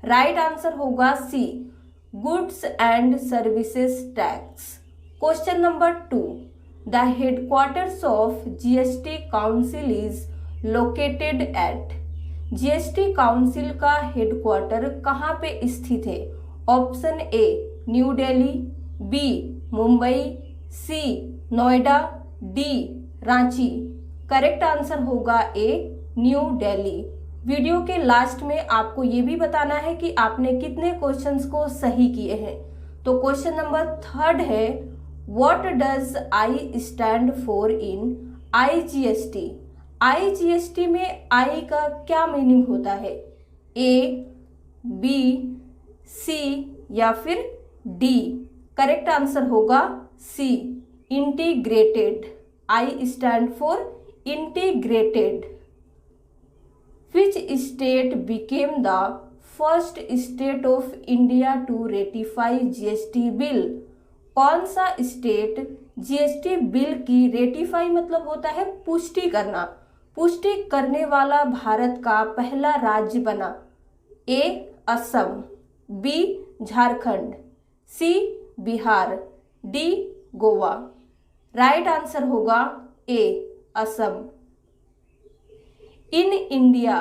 Right answer होगा C, goods and services tax. Question number 2, the headquarters of GST council is located at. GST council का headquarter कहाँ पे स्थित है? Option A New Delhi, B Mumbai, C Noida, D Ranchi. Correct answer होगा A New Delhi. Video के last में आपको ये भी बताना है कि आपने कितने क्वेश्चंस को सही किए हैं। तो क्वेश्चन नंबर 3 है, what does I stand for in IGST. IGST में आई का क्या मीनिंग होता है? ए, बी, सी या फिर डी? करेक्ट आंसर होगा C, integrated. I stand for integrated. Which state became the first state of India to ratify GST bill. कौन सा स्टेट जीएसटी बिल की रेटिफाई मतलब होता है पुष्टि करना, पुष्टि करने वाला भारत का पहला राज्य बना? A Assam, B Jharkhand, C Bihar, D Goa. Right answer होगा A Assam. In India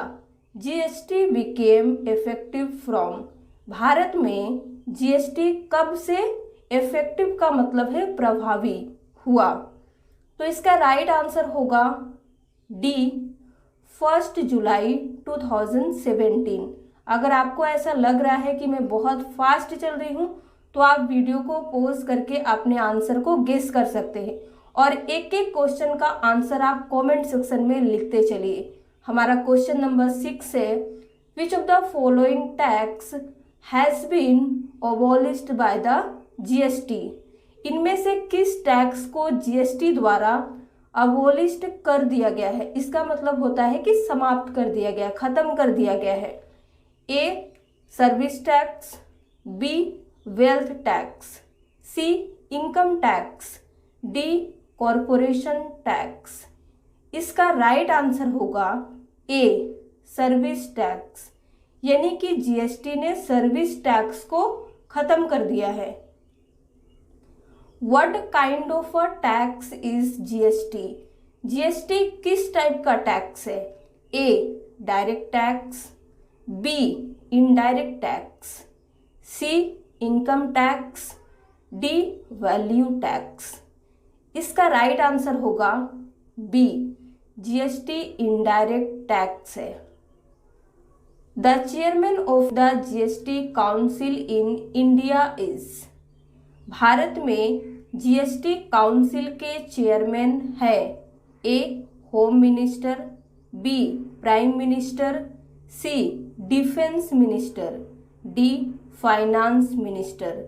GST became effective from. Bharat में जीएसटी कब से इफेक्टिव का मतलब है प्रभावी हुआ? तो इसका राइट आंसर होगा डी 1 जुलाई 2017। अगर आपको ऐसा लग रहा है कि मैं बहुत फास्ट चल रही हूँ तो आप वीडियो को पॉज करके अपने आंसर को गेस कर सकते हैं और एक एक क्वेश्चन का आंसर आप कमेंट सेक्शन में लिखते चलिए। हमारा क्वेश्चन नंबर 6 है, which of the following tax has been abolished by the GST. इनमें से किस टैक्स को जीएसटी द्वारा अबॉलिश्ड कर दिया गया है? इसका मतलब होता है कि समाप्त कर दिया गया, खत्म कर दिया गया है। A service tax, B wealth tax, C income tax, D corporation tax. इसका राइट आंसर होगा ए सर्विस टैक्स, यानी कि जीएसटी ने सर्विस टैक्स को खत्म कर दिया है। What kind of a tax is GST. GST किस टाइप का टैक्स है? A direct tax, B indirect tax, C income tax, D value tax. इसका राइट आंसर होगा बी जीएसटी इनडायरेक्ट टैक्स है। The chairman of the GST council in India is. Bharat में GST council के chairman है A home minister, B prime minister, C defence minister, D finance minister.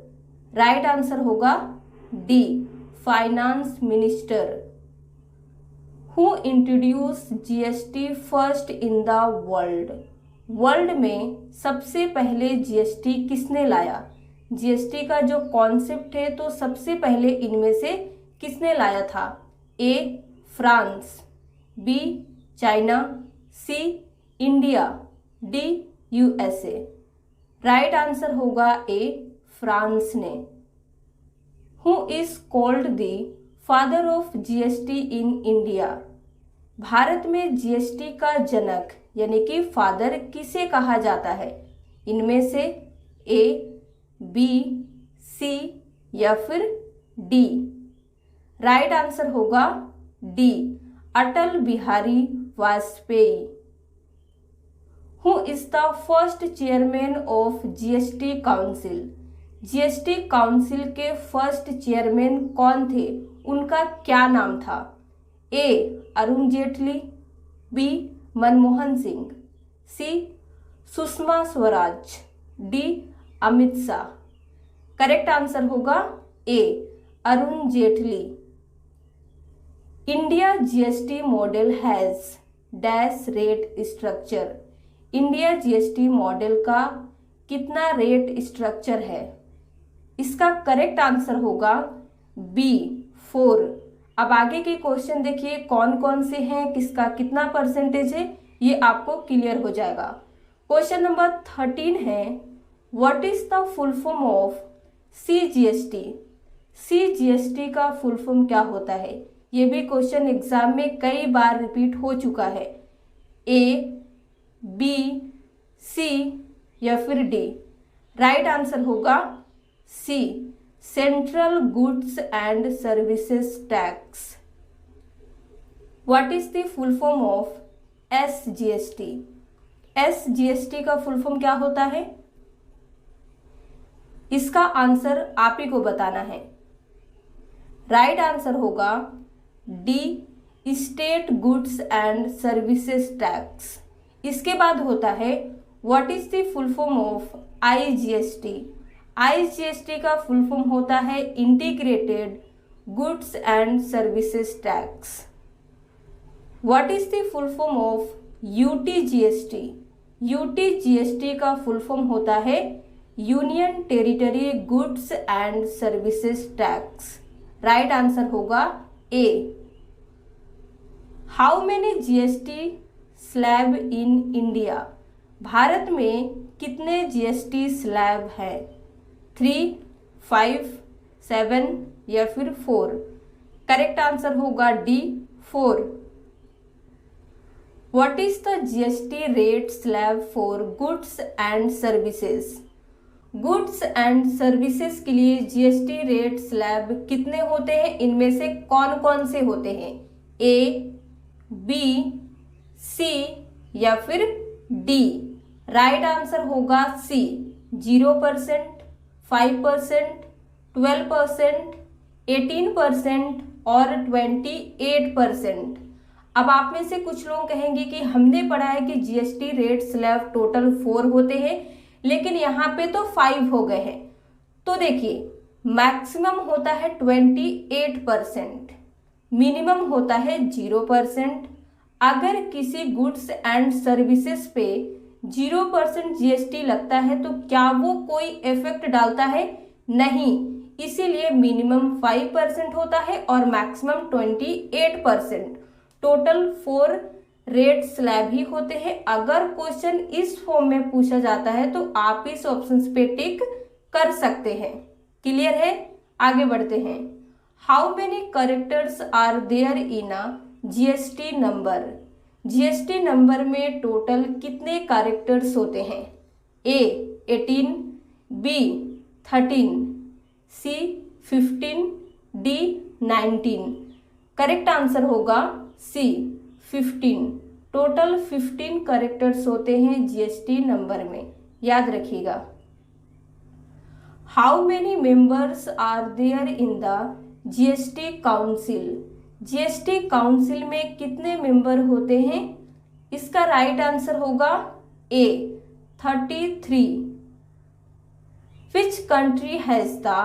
Right answer होगा D finance minister. Who introduce GST first in the world. World में सबसे पहले GST किसने लाया? GST का जो कॉन्सेप्ट है तो सबसे पहले इनमें से किसने लाया था? A France, B China, C India, D USA. Right answer होगा ए फ्रांस ने। Who is called the father of GST in India. Bharat में जीएसटी का जनक यानी कि फादर किसे कहा जाता है? इनमें से ए बी सी या फिर डी? राइट आंसर होगा D Atal Bihari Vajpayee. Who is the first chairman of GST council. GST council के फर्स्ट चेयरमैन कौन थे? उनका क्या नाम था? A Arun Jaitley, B Manmohan Singh, C Sushma Swaraj, D Amit Shah. Correct answer होगा A Arun Jaitley. India GST model has dash rate structure. India GST model का कितना रेट स्ट्रक्चर है? इसका करेक्ट आंसर होगा बी 4। अब आगे के क्वेश्चन देखिए कौन कौन से हैं, किसका कितना परसेंटेज है, ये आपको क्लियर हो जाएगा। क्वेश्चन नंबर 13 है, what is the full form of CGST? CGST का फुल फॉर्म क्या होता है? ये भी क्वेश्चन एग्जाम में कई बार रिपीट हो चुका है। A, B, C या फिर D? राइट आंसर होगा C, central goods and services tax. What is the full form of SGST? SGST का फुल फॉर्म क्या होता है? इसका आंसर आप ही को बताना है। राइट आंसर होगा D, state goods and services tax. इसके बाद होता है what is the full form of IGST? IGST का फुल फॉर्म होता है integrated goods and services tax. What is the full form of UTGST? UTGST का full form होता है union territory goods and services tax. Right answer होगा A। How many GST slab in India? Bharat में कितने GST slab है? 3, 5, 7 या फिर 4? Correct answer होगा D, 4। What is the GST rate slab for goods and services? Goods and services के लिए GST rate slab कितने होते हैं? इनमें से कौन कौन से होते हैं? A, B, C या फिर D? राइट आंसर होगा C, 0%, 5%, 12%, 18% और 28%। अब आप में से कुछ लोग कहेंगे कि हमने पढ़ा है कि GST रेट स्लैब टोटल 4 होते हैं, लेकिन यहाँ पे तो 5 हो गए हैं। तो देखिए, मैक्सिमम होता है 28%, मिनिमम होता है 0%। अगर किसी गुड्स एंड सर्विसेज पे 0% GST लगता है तो क्या वो कोई इफेक्ट डालता है? नहीं। इसीलिए मिनिमम 5% होता है और मैक्सिमम 28%। टोटल 4 रेट स्लैब ही होते हैं। अगर क्वेश्चन इस फॉर्म में पूछा जाता है तो आप इस ऑप्शन पे टिक कर सकते हैं। क्लियर है? आगे बढ़ते हैं। How many characters are there in a GST number? GST number में टोटल कितने कैरेक्टर्स होते हैं? A, 18, B, 13, C, 15, D, 19? Correct answer होगा C, 15। टोटल 15 कैरेक्टर्स होते हैं GST नंबर में, याद रखिएगा। How many members are there in the GST council? GST council में कितने मेंबर होते हैं? इसका राइट आंसर होगा A, 33। Which country has the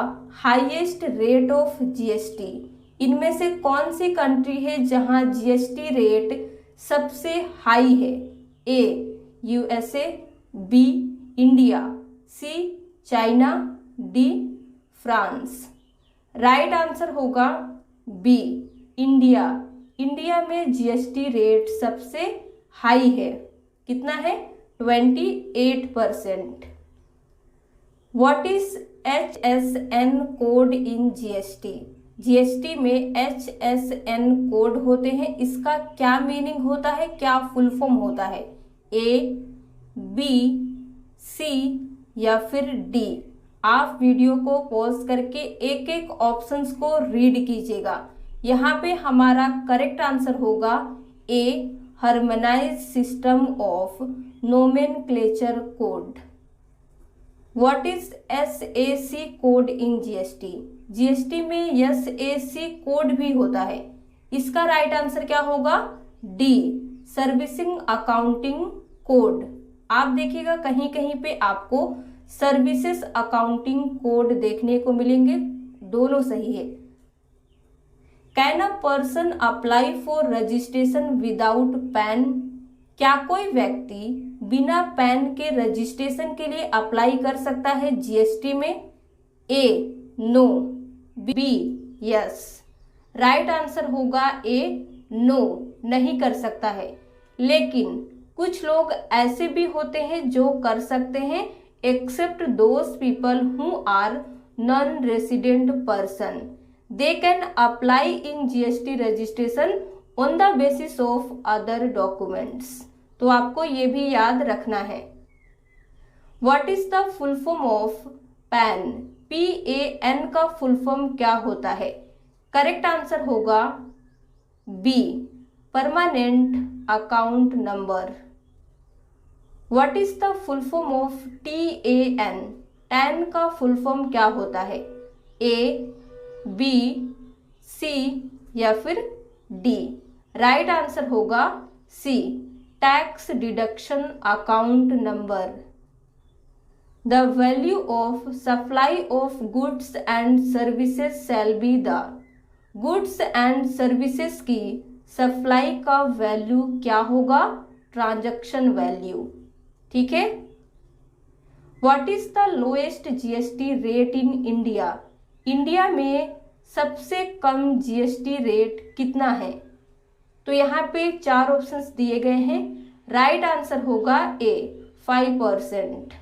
highest rate of GST? इनमें से कौन सी कंट्री है जहां GST रेट सबसे हाई है? A, USA, B, India, C, China, D, France? Right answer होगा B, इंडिया। इंडिया में GST रेट सबसे हाई है। कितना है? 28%। What is HSN code in GST? GST में HSN कोड होते हैं। इसका क्या मीनिंग होता है, क्या फुल फॉर्म होता है? A, B, C या फिर D? आप वीडियो को पॉज करके एक एक ऑप्शंस को रीड कीजिएगा। यहाँ पे हमारा करेक्ट आंसर होगा A, harmonised system of nomenclature code. What is SAC code in GST? GST में SAC कोड भी होता है। इसका राइट आंसर क्या होगा? D, servicing accounting code. आप देखिएगा कहीं कहीं पे आपको सर्विसेज अकाउंटिंग कोड देखने को मिलेंगे, दोनों सही है। Can a person apply for registration without pan? क्या कोई व्यक्ति बिना पैन के रजिस्ट्रेशन के लिए अप्लाई कर सकता है GST में? A, no, B, yes. Right answer होगा A, नो, नहीं कर सकता है। लेकिन कुछ लोग ऐसे भी होते हैं जो कर सकते हैं, except those people who are non resident person, they can apply in GST registration on the basis of other documents. तो आपको ये भी याद रखना है। What is the full form of PAN? PAN का फुल फॉर्म क्या होता है? करेक्ट आंसर होगा B, permanent account number. What is the full form of TAN? TAN का फुल फॉर्म क्या होता है? A, B, C या फिर D? राइट आंसर होगा C, tax deduction account number. The value of supply of goods and services shall be the, goods and services की supply का value क्या होगा? Transaction value. ठीक है। What is the lowest GST rate in India? India में सबसे कम GST rate कितना है? तो यहाँ पे 4 ऑप्शंस दिए गए हैं। राइट आंसर होगा ए, 5%।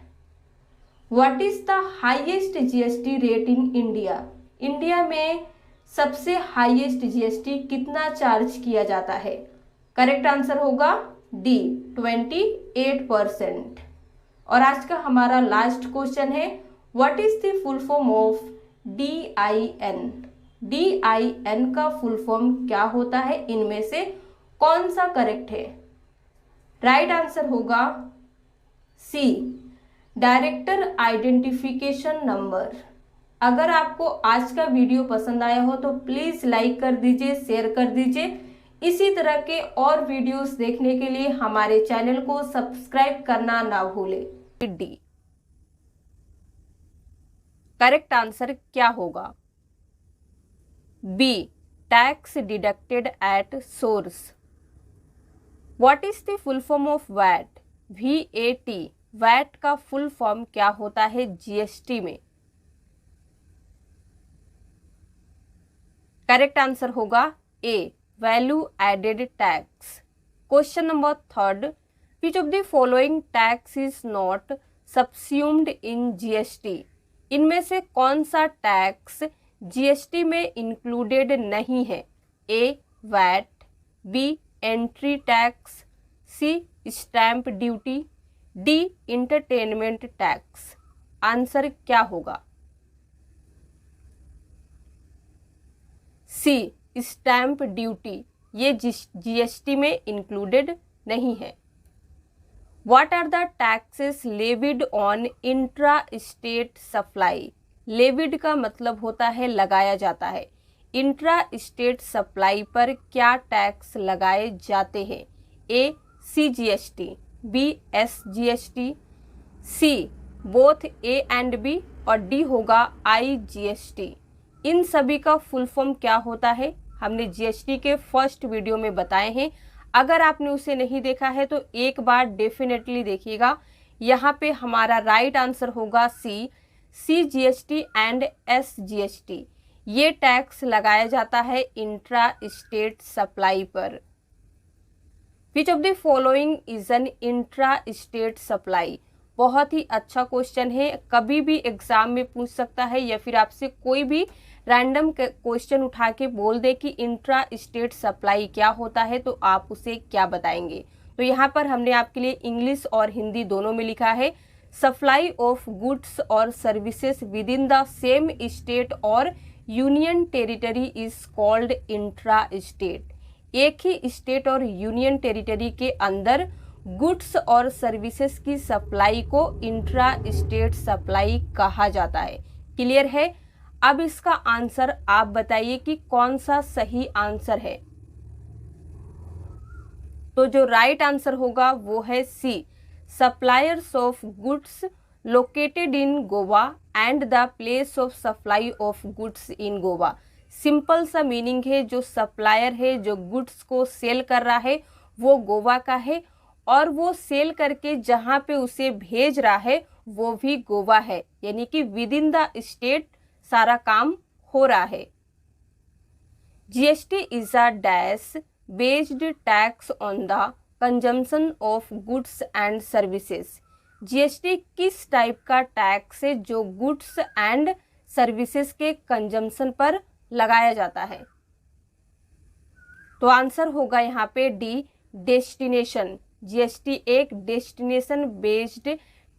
What is the highest GST rate in India? India में सबसे हाईएस्ट जीएसटी कितना चार्ज किया जाता है? करेक्ट आंसर होगा डी, 28%। और आज का हमारा लास्ट क्वेश्चन है, what is the full form of DIN? DIN का फुल फॉर्म क्या होता है? इनमें से कौन सा करेक्ट है? राइट आंसर होगा सी, डायरेक्टर आइडेंटिफिकेशन नंबर। अगर आपको आज का वीडियो पसंद आया हो तो प्लीज लाइक कर दीजिए, शेयर कर दीजिए। इसी तरह के और वीडियोस देखने के लिए हमारे चैनल को सब्सक्राइब करना ना भूलें। डी, करेक्ट आंसर क्या होगा? B, tax deducted at source. What is the full form of VAT? VAT, VAT का फुल फॉर्म क्या होता है जीएसटी में? करेक्ट आंसर होगा A, value added tax. Question number 3, which of the following tax is not subsumed in GST? इनमें से कौन सा टैक्स जीएसटी में इंक्लूडेड नहीं है? A, VAT, B, entry tax, C, stamp duty, D, entertainment tax. Answer क्या होगा? C, stamp duty, ये जीएसटी में इंक्लूडेड नहीं है। What are the taxes levied on intra state supply? Levied का मतलब होता है लगाया जाता है। इंट्रा स्टेट सप्लाई पर क्या टैक्स लगाए जाते हैं? A, CGST, B, SGST, C, both A and B, और डी होगा IGST। इन सभी का फुल फॉर्म क्या होता है? हमने जीएसटी के फर्स्ट वीडियो में बताए हैं। अगर आपने उसे नहीं देखा है तो एक बार डेफिनेटली देखिएगा। यहाँ पे हमारा राइट आंसर होगा सी, CGST एंड SGST। ये टैक्स लगाया जाता है इंट्रा स्टेट सप्लाई पर। विच of the following is an intra state supply? बहुत ही अच्छा क्वेश्चन है, कभी भी एग्जाम में पूछ सकता है या फिर आपसे कोई भी रैंडम क्वेश्चन उठा के बोल दे कि इंट्रा स्टेट सप्लाई क्या होता है, तो आप उसे क्या बताएंगे? तो यहाँ पर हमने आपके लिए इंग्लिश और हिंदी दोनों में लिखा है, सप्लाई ऑफ गुड्स और services within the same state और union territory is called intra state. एक ही स्टेट और यूनियन टेरिटरी के अंदर गुड्स और सर्विसेज की सप्लाई को इंट्रा स्टेट सप्लाई कहा जाता है। क्लियर है? अब इसका आंसर आप बताइए कि कौन सा सही आंसर है। तो जो राइट आंसर होगा वो है C, suppliers of goods located in Goa and the place of supply of goods in Goa. Simple सा मीनिंग है, जो सप्लायर है, जो गुड्स को सेल कर रहा है वो गोवा का है, और वो सेल करके जहाँ पे उसे भेज रहा है वो भी गोवा है, यानी कि विद इन द स्टेट सारा काम हो रहा है। GST is a dash based tax on the consumption of goods and services. GST किस टाइप का टैक्स है जो गुड्स एंड सर्विसेज के कंजम्पशन पर लगाया जाता है? तो आंसर होगा यहाँ पे डी, डेस्टिनेशन। जीएसटी एक डेस्टिनेशन बेस्ड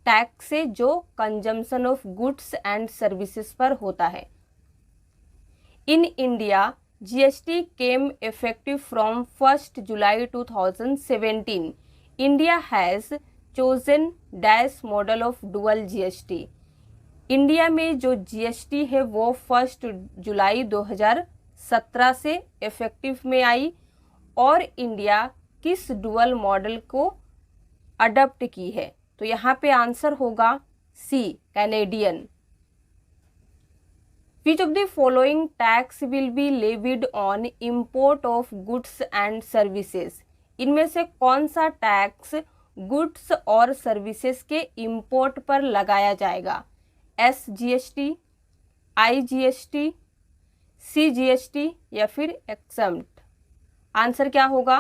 टैक्स है जो consumption of goods and services पर होता है। इन India GST came effective from 1 July 2017। India has chosen dash model of dual GST. India में जो जीएसटी है वो 1 जुलाई 2017 से इफेक्टिव में आई और इंडिया किस डुअल मॉडल को अडॉप्ट की है? तो यहाँ पे आंसर होगा सी, Canadian. Which of the following tax will be levied on import of goods and services? इनमें से कौन सा टैक्स गुड्स और सर्विसेज के इंपोर्ट पर लगाया जाएगा? SGST, IGST, CGST या फिर एक्सम्प्ट? आंसर क्या होगा?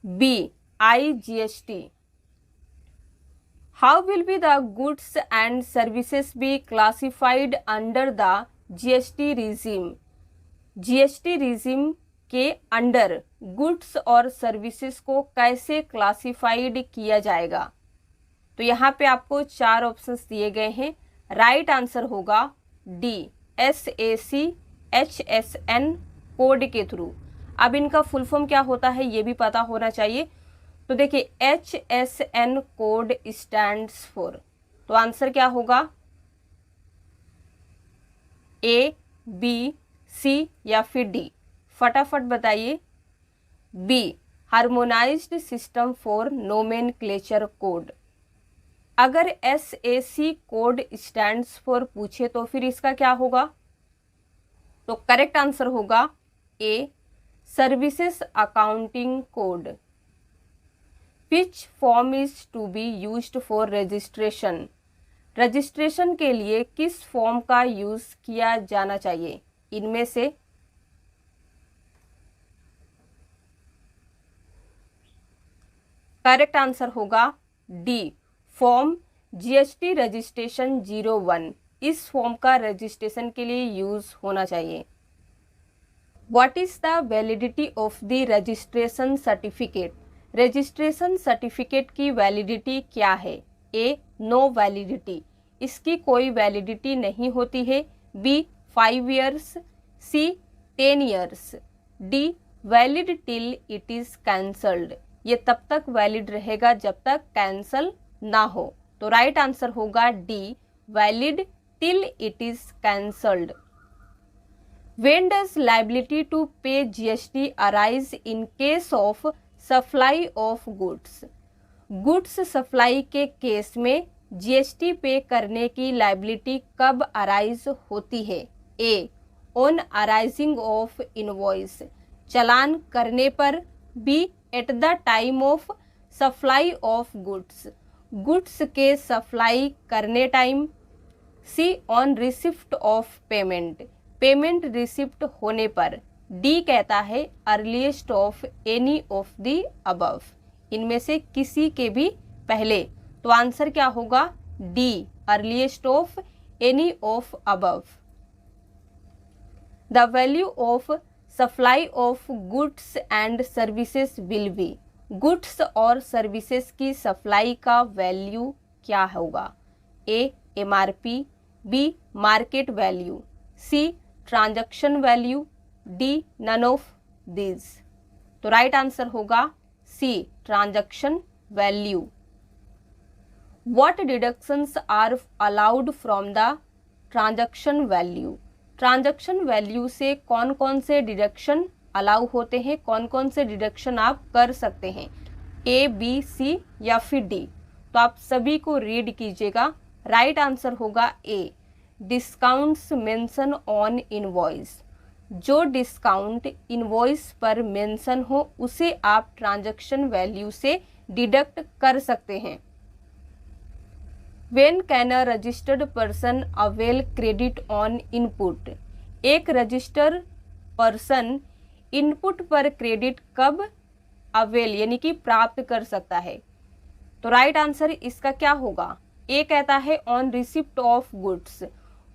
B, IGST। How will be the goods and services be classified under the GST regime? GST regime के अंडर गुड्स और सर्विसेज को कैसे क्लासिफाइड किया जाएगा? तो यहाँ पे आपको 4 ऑप्शंस दिए गए हैं। राइट आंसर होगा डी, SAC HSN कोड के थ्रू। अब इनका फुल फॉर्म क्या होता है ये भी पता होना चाहिए। तो देखिए HSN कोड स्टैंड्स फॉर, तो आंसर क्या होगा? A, B, C या फिर डी? फटाफट बताइए। B, harmonised system for nomenclature code. अगर SAC कोड स्टैंड्स फॉर पूछे तो फिर इसका क्या होगा? तो करेक्ट आंसर होगा A, services accounting code. Which form is to be used for registration? Registration के लिए किस फॉर्म का यूज किया जाना चाहिए? इनमें से करेक्ट आंसर होगा डी, फॉर्म जीएसटी रजिस्ट्रेशन 01। इस फॉर्म का रजिस्ट्रेशन के लिए यूज होना चाहिए। What is the validity of the registration certificate? Registration certificate की वैलिडिटी क्या है? ए, नो वैलिडिटी, इसकी कोई वैलिडिटी नहीं होती है। B, 5 years. C, 10 years. D, valid till it is cancelled, ये तब तक वैलिड रहेगा जब तक कैंसल ना हो। तो राइट आंसर होगा D, valid till it is cancelled. When does liability to pay GST arise in case of supply of goods? Goods supply के केस में जीएसटी पे करने की लाइबिलिटी कब अराइज होती है? A, on arising of invoice, चालान करने पर। B, at the time of supply of goods, goods के सप्लाई करने time. C, on receipt of payment, payment receipt होने पर। डी कहता है earliest of any of the above, इनमें से किसी के भी पहले। तो आंसर क्या होगा? D, earliest of any of above. The value of supply of goods and services will be, goods और सर्विसेज की सप्लाई का वैल्यू क्या होगा? A, MRP। B, market value. C, transaction value. D, none of these. तो right answer होगा C, transaction value. What deductions are allowed from the transaction value? Transaction value से कौन कौन से डिडक्शन अलाउ होते हैं, कौन कौन से डिडक्शन आप कर सकते हैं? ए, बी, सी या फिर डी? तो आप सभी को रीड कीजिएगा। राइट आंसर होगा ए, डिस्काउंट्स मेंशन ऑन इनवॉइस, जो डिस्काउंट इनवॉइस पर मेंशन हो उसे आप ट्रांजैक्शन वैल्यू से डिडक्ट कर सकते हैं। When can a registered person avail credit on input? एक रजिस्टर पर्सन इनपुट पर क्रेडिट कब अवेल यानी कि प्राप्त कर सकता है। तो राइट आंसर इसका क्या होगा? ए कहता है on receipt of goods,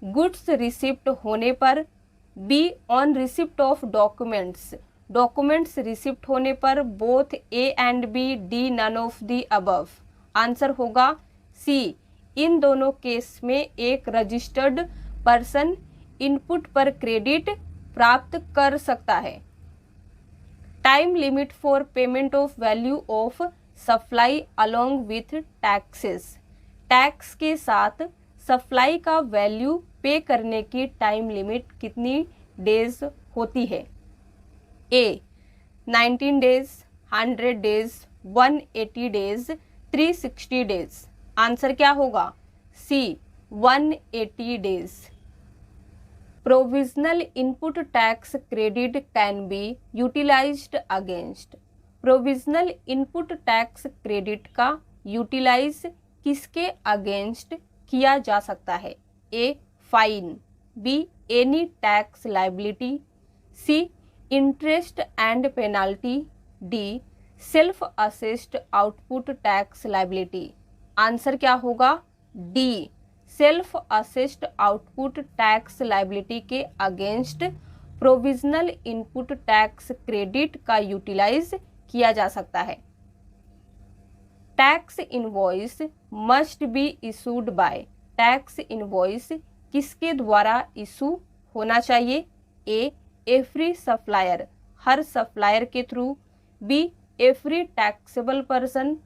goods receipt होने पर। B on receipt of documents, documents receipt होने पर। Both A and B, D none of the above. Answer होगा सी, इन दोनों केस में एक रजिस्टर्ड पर्सन इनपुट पर क्रेडिट प्राप्त कर सकता है। Time limit for payment of value of supply along with taxes, tax के साथ सप्लाई का वैल्यू पे करने की टाइम लिमिट कितनी डेज होती है? A 19 days, 100 days, 180 days, 360 days. Answer क्या होगा? C 180 days. Provisional input tax credit can be utilised against, provisional input tax credit का यूटिलाइज किसके अगेंस्ट किया जा सकता है? A fine, B any tax liability, C interest and penalty, D self assessed output tax liability. Answer क्या होगा? D self assessed output tax liability के against provisional input tax credit का यूटिलाइज किया जा सकता है। Tax invoice must be issued by, tax invoice किसके द्वारा इशू होना चाहिए? ए एवरी सप्लायर, हर सप्लायर के through. B every taxable person,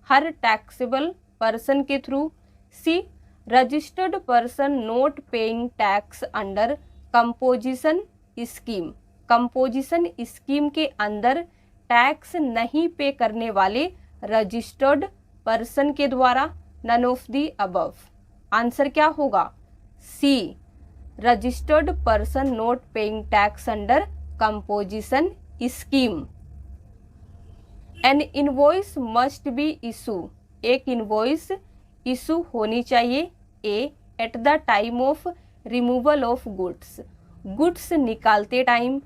हर टैक्सेबल पर्सन के through. C registered person not paying tax under composition scheme, composition scheme के अंदर टैक्स नहीं पे करने वाले रजिस्टर्ड पर्सन के द्वारा। None of the above. Answer क्या होगा? C registered person not paying tax under composition scheme. An invoice must be issue, एक इनवॉइस इशू होनी चाहिए। A at the time of removal of goods, goods निकालते time.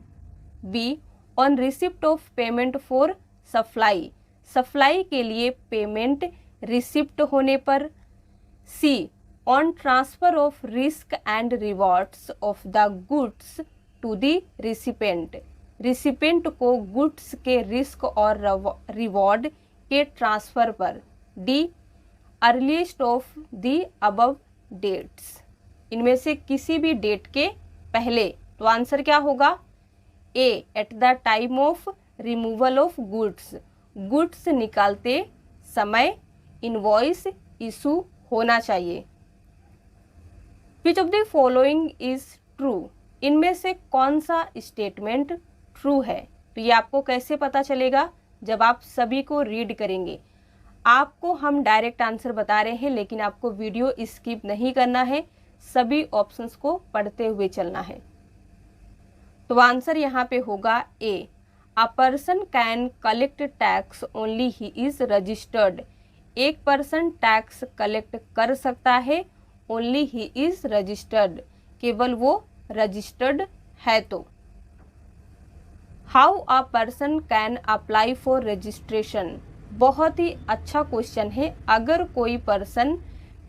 B on receipt of payment for supply, supply के लिए payment receipt होने पर। C on transfer of risk and rewards of the goods to the recipient, recipient को goods के risk और reward के transfer पर। D earliest of the above dates, इनमें से किसी भी डेट के पहले। तो आंसर क्या होगा? A at the time of removal of goods, goods निकालते समय इनवॉइस इशू होना चाहिए। Which of the following is true, इनमें से कौन सा स्टेटमेंट ट्रू है? तो ये आपको कैसे पता चलेगा? जब आप सभी को रीड करेंगे। आपको हम डायरेक्ट आंसर बता रहे हैं, लेकिन आपको वीडियो स्किप नहीं करना है, सभी ऑप्शंस को पढ़ते हुए चलना है। तो आंसर यहाँ पे होगा A, a person can collect tax only he is registered, एक पर्सन टैक्स कलेक्ट कर सकता है ओनली ही इज रजिस्टर्ड, केवल वो रजिस्टर्ड है तो। How a person can apply for registration, बहुत ही अच्छा क्वेश्चन है। अगर कोई पर्सन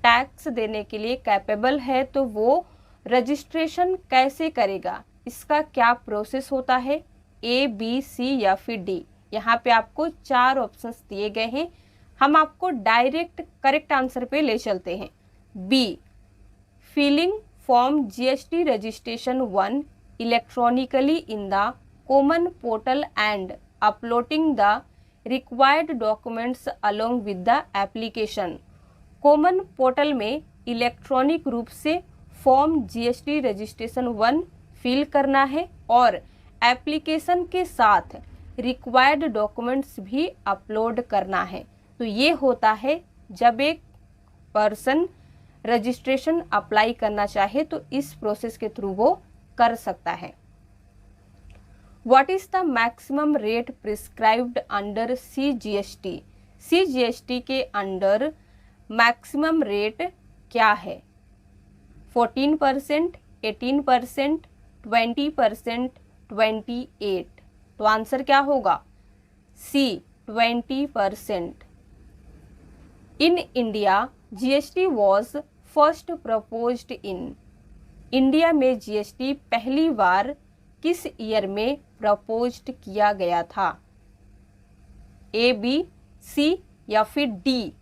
टैक्स देने के लिए कैपेबल है तो वो रजिस्ट्रेशन कैसे करेगा? इसका क्या प्रोसेस होता है? ए बी सी या फिर डी। यहाँ पे आपको 4 ऑप्शंस दिए गए हैं, हम आपको डायरेक्ट करेक्ट आंसर पे ले चलते हैं। B filling form GST registration 1 electronically in the common portal and uploading the required documents along with the application, common portal में इलेक्ट्रॉनिक रूप से फॉर्म जीएसटी रजिस्ट्रेशन 1 फिल करना है और एप्लीकेशन के साथ रिक्वायर्ड डॉक्यूमेंट्स भी अपलोड करना है। तो ये होता है जब एक पर्सन रजिस्ट्रेशन अप्लाई करना चाहे तो इस प्रोसेस के थ्रू वो कर सकता है। What is the maximum rate prescribed under CGST? CGST के अंडर मैक्सिमम रेट क्या है? 14%, 18%, 20%, 28। तो आंसर क्या होगा? सी 20%. In India, GST was first proposed in. India में जीएसटी पहली बार किस ईयर में प्रपोज्ड किया गया था? ए, बी, सी या फिर डी?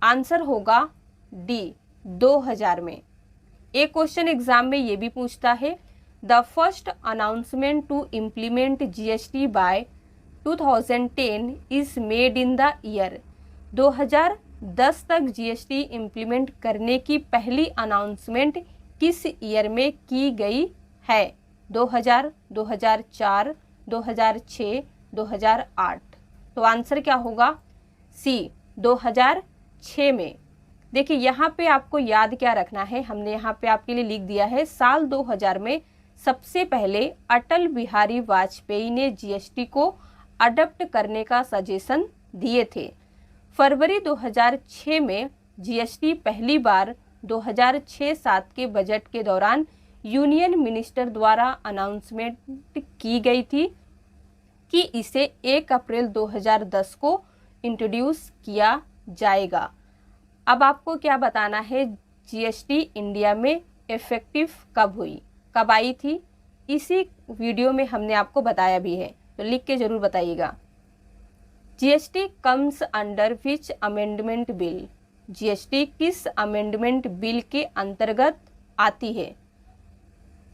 आंसर होगा डी, 2000 में। एक क्वेश्चन एग्जाम में ये भी पूछता है, the first announcement to implement GST by 2010 is made in the year. 2010 तक जीएसटी इम्प्लीमेंट करने की पहली अनाउंसमेंट किस ईयर में की गई है? 2000, 2004, 2006, 2008। तो आंसर क्या होगा? सी, 2006 में। देखिए यहाँ पे आपको याद क्या रखना है, हमने यहाँ पे आपके लिए लिख दिया है, साल 2000 में सबसे पहले अटल बिहारी वाजपेयी ने जीएसटी को अडॉप्ट करने का सजेशन दिए थे। फरवरी 2006 में जीएसटी पहली बार 2006-07 के बजट के दौरान यूनियन मिनिस्टर द्वारा अनाउंसमेंट की गई थी कि इसे 1 अप्रैल 2010 को इंट्रोड्यूस किया जाएगा। अब आपको क्या बताना है, जीएसटी इंडिया में इफेक्टिव कब हुई, कब आई थी? इसी वीडियो में हमने आपको बताया भी है, तो लिख के जरूर बताइएगा। GST comes under which amendment bill? GST किस अमेंडमेंट बिल के अंतर्गत आती है?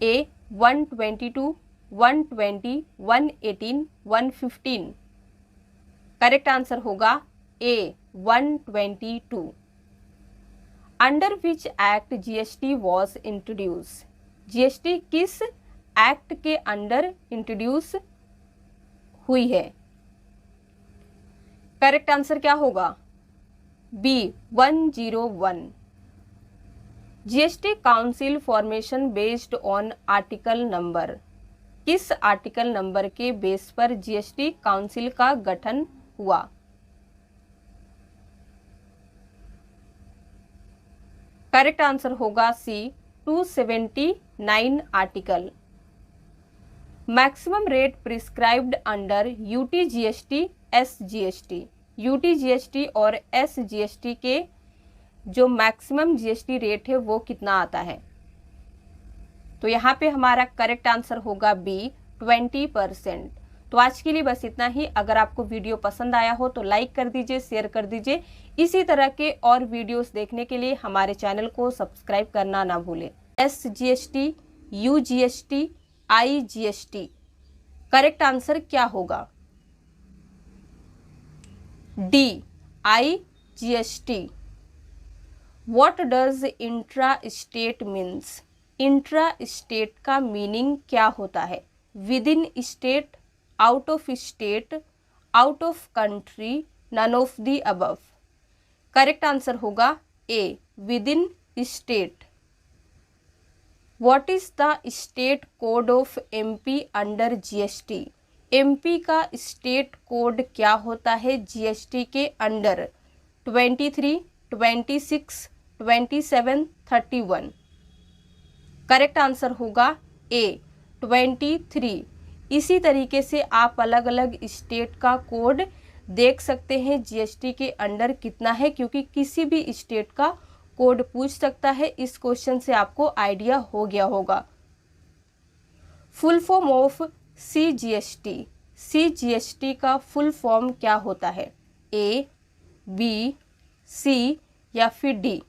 ए, 122, 120, 118, 115। करेक्ट आंसर होगा A, 122। Under which act GST was introduce? GST किस एक्ट के अंडर इंट्रोड्यूस हुई है? करेक्ट आंसर क्या होगा? B, 101। GST council formation based on article number? किस आर्टिकल नंबर के बेस पर जीएसटी काउंसिल का गठन हुआ? करेक्ट आंसर होगा C, 279 article. Maximum rate prescribed under UT GST, S GST? UT GST और एस जीएसटी के जो मैक्सिमम जीएसटी रेट है वो कितना आता है? तो यहाँ पे हमारा करेक्ट आंसर होगा बी, 20%। तो आज के लिए बस इतना ही। अगर आपको वीडियो पसंद आया हो तो लाइक कर दीजिए, शेयर कर दीजिए। इसी तरह के और वीडियोस देखने के लिए हमारे चैनल को सब्सक्राइब करना ना भूलें। S GST, U GST, I GST, correct answer क्या होगा? D, I GST. What does intra state means? Intra state का मीनिंग क्या होता है? Within state, out of state, out of country, none of the above. Correct answer होगा A, within state. What is the state code of MP under GST? MP का state code क्या होता है GST के under? 23, 26, 27, 31। Correct answer होगा ए, 23। इसी तरीके से आप अलग अलग स्टेट का कोड देख सकते हैं जीएसटी के अंडर कितना है, क्योंकि किसी भी स्टेट का कोड पूछ सकता है। इस क्वेश्चन से आपको आइडिया हो गया होगा। Full form of C GST? C GST का फुल फॉर्म क्या होता है? ए, बी, सी या फिर डी?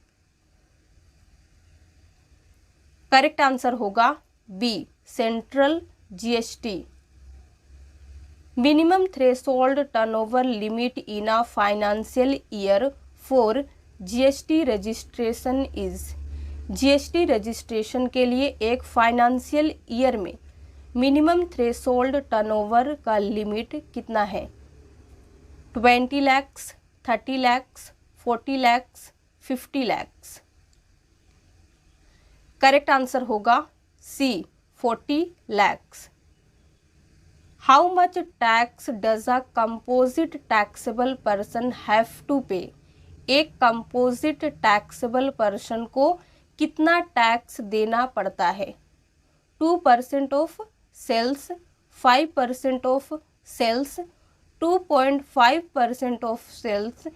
करेक्ट आंसर होगा B, central GST. Minimum threshold turnover limit in a financial year for GST registration is? GST registration के लिए एक फाइनेंशियल ईयर में मिनिमम थ्रेशोल्ड टर्नओवर का लिमिट कितना है? 20 लाख, 30 लाख, 40 लाख, 50 लाख? करेक्ट आंसर होगा C, 40 lakh. How much tax does a composite taxable person have to pay? एक composite taxable person को कितना टैक्स देना पड़ता है? 2% of sales, 5% of sales, 2.5% of sales,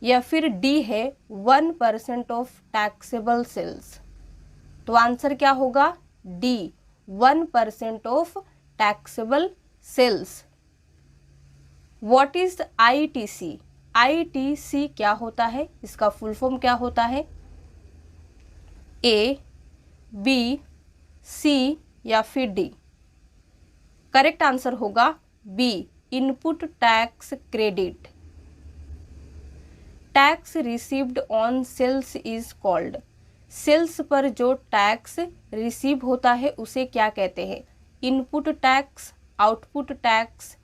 या फिर डी है 1% ऑफ टैक्सेबल सेल्स। तो आंसर क्या होगा? D, 1% of taxable sales. What is ITC? ITC क्या होता है? इसका फुल फॉर्म क्या होता है? A, B, C या फिर D? करेक्ट आंसर होगा B, input tax credit. Tax received on sales is called. Sales पर जो टैक्स रिसीव होता है उसे क्या कहते हैं? Input tax, output tax,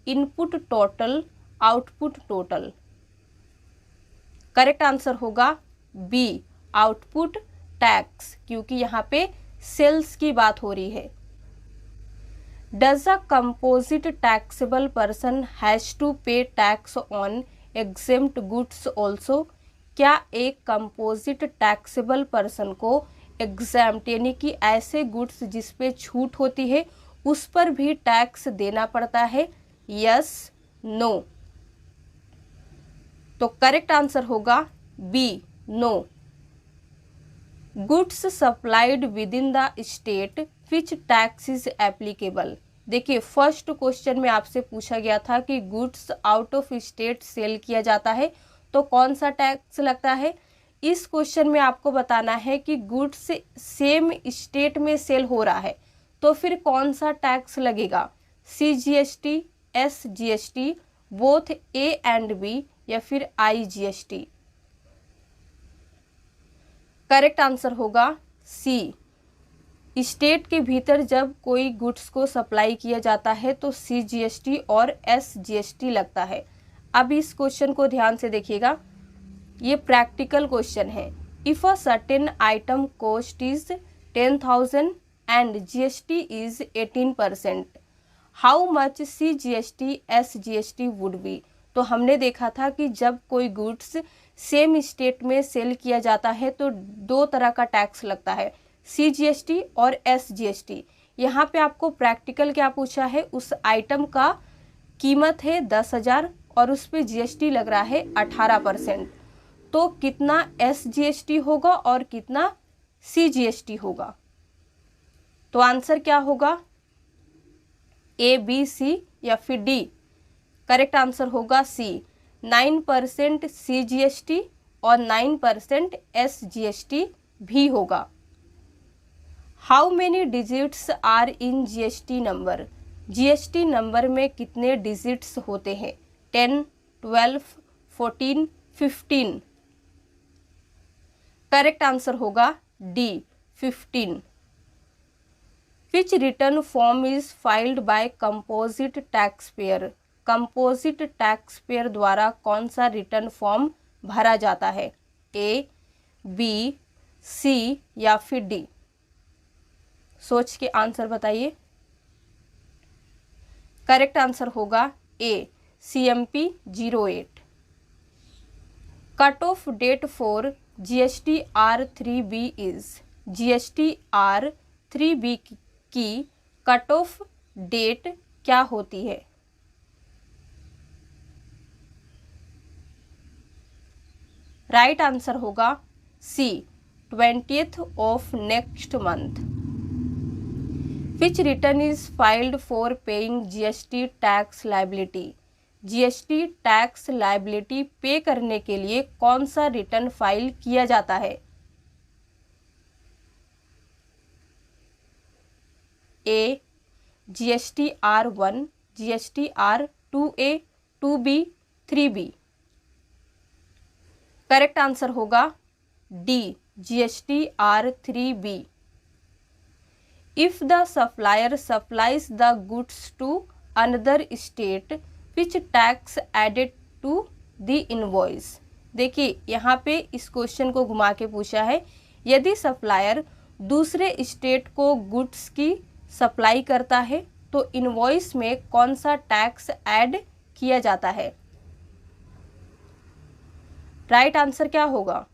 input total, output total. Correct answer होगा बी, आउटपुट टैक्स, क्योंकि यहाँ पे सेल्स की बात हो रही है। Does a composite taxable person has to pay tax on exempt goods also? क्या एक कंपोजिट टैक्सेबल पर्सन को एग्जाम्प्ट यानी कि ऐसे गुड्स जिस पे छूट होती है उस पर भी टैक्स देना पड़ता है? Yes, no. तो करेक्ट आंसर होगा B, no. Goods supplied within the state which tax is applicable. देखिए, फर्स्ट क्वेश्चन में आपसे पूछा गया था कि goods out of state sale किया जाता है तो कौन सा टैक्स लगता है। इस क्वेश्चन में आपको बताना है कि गुड्स सेम स्टेट में सेल हो रहा है तो फिर कौन सा टैक्स लगेगा? CGST, SGST, both A and B या फिर IGST? करेक्ट आंसर होगा C। स्टेट के भीतर जब कोई गुड्स को सप्लाई किया जाता है तो CGST और SGST लगता है। अब इस क्वेश्चन को ध्यान से देखिएगा, ये प्रैक्टिकल क्वेश्चन है। If a certain item cost is 10,000 and GST is 18%, how much CGST SGST would be? तो हमने देखा था कि जब कोई गुड्स सेम स्टेट में सेल किया जाता है तो दो तरह का टैक्स लगता है, CGST और SGST। यहाँ पे आपको प्रैक्टिकल क्या पूछा है? उस आइटम का कीमत है 10,000 और उस पे GST लग रहा है 18%, तो कितना SGST होगा और कितना CGST होगा? तो आंसर क्या होगा? A, B, C या फिर D? करेक्ट आंसर होगा C, 9% CGST और 9% SGST भी होगा। How many digits are in GST number? GST number में कितने डिजिट्स होते हैं? 10, 12, 14, 15? करेक्ट आंसर होगा D, 15। Which return form is filed by composite tax payer? Composite tax payer द्वारा कौन सा रिटर्न फॉर्म भरा जाता है? A, B, C या फिर D? सोच के आंसर बताइए। करेक्ट आंसर होगा A, CMP 08। Cut off date for GST R3B is? GST R3B की कट ऑफ डेट क्या होती है? राइट आंसर होगा C, 20th of next month. Which return is filed for paying GST tax liability? GST tax liability pay करने के लिए कौन सा रिटर्न फाइल किया जाता है? A, GST R1, GST R2A, 2B, 3B? Correct answer होगा D, GST R3B। If the supplier supplies the goods to another state, which tax added to the invoice? देखिए, यहाँ पे इस क्वेश्चन को घुमा के पूछा है, यदि सप्लायर दूसरे स्टेट को गुड्स की सप्लाई करता है तो इनवॉइस में कौन सा टैक्स ऐड किया जाता है? राइट आंसर क्या होगा?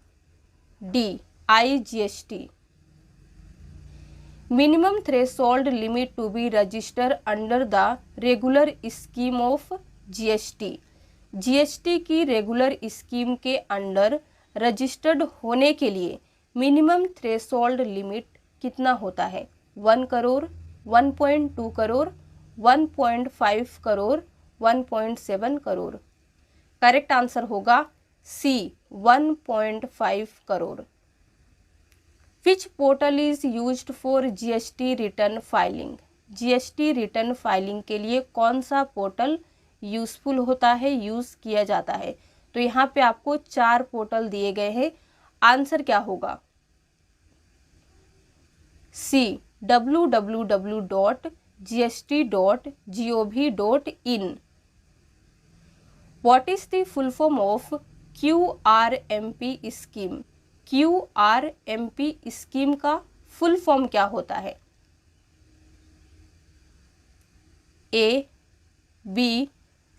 D, IGST। Minimum threshold limit to be register under the regular scheme of GST. GST की रेगुलर स्कीम के अंडर रजिस्टर्ड होने के लिए मिनिमम थ्रेशोल्ड लिमिट कितना होता है? 1 करोड़, 1.2 करोड़, 1.5 करोड़, 1.7 करोड़। करेक्ट आंसर होगा सी, 1.5 crore. Which portal is used for GST return filing? GST return filing के लिए कौन सा पोर्टल यूजफुल होता है, यूज किया जाता है? तो यहाँ पे आपको 4 पोर्टल दिए गए हैं। आंसर क्या होगा? सी, www.gst.gov.in। What is the full form of QRMP scheme? QRMP scheme का फुल फॉर्म क्या होता है? A, B,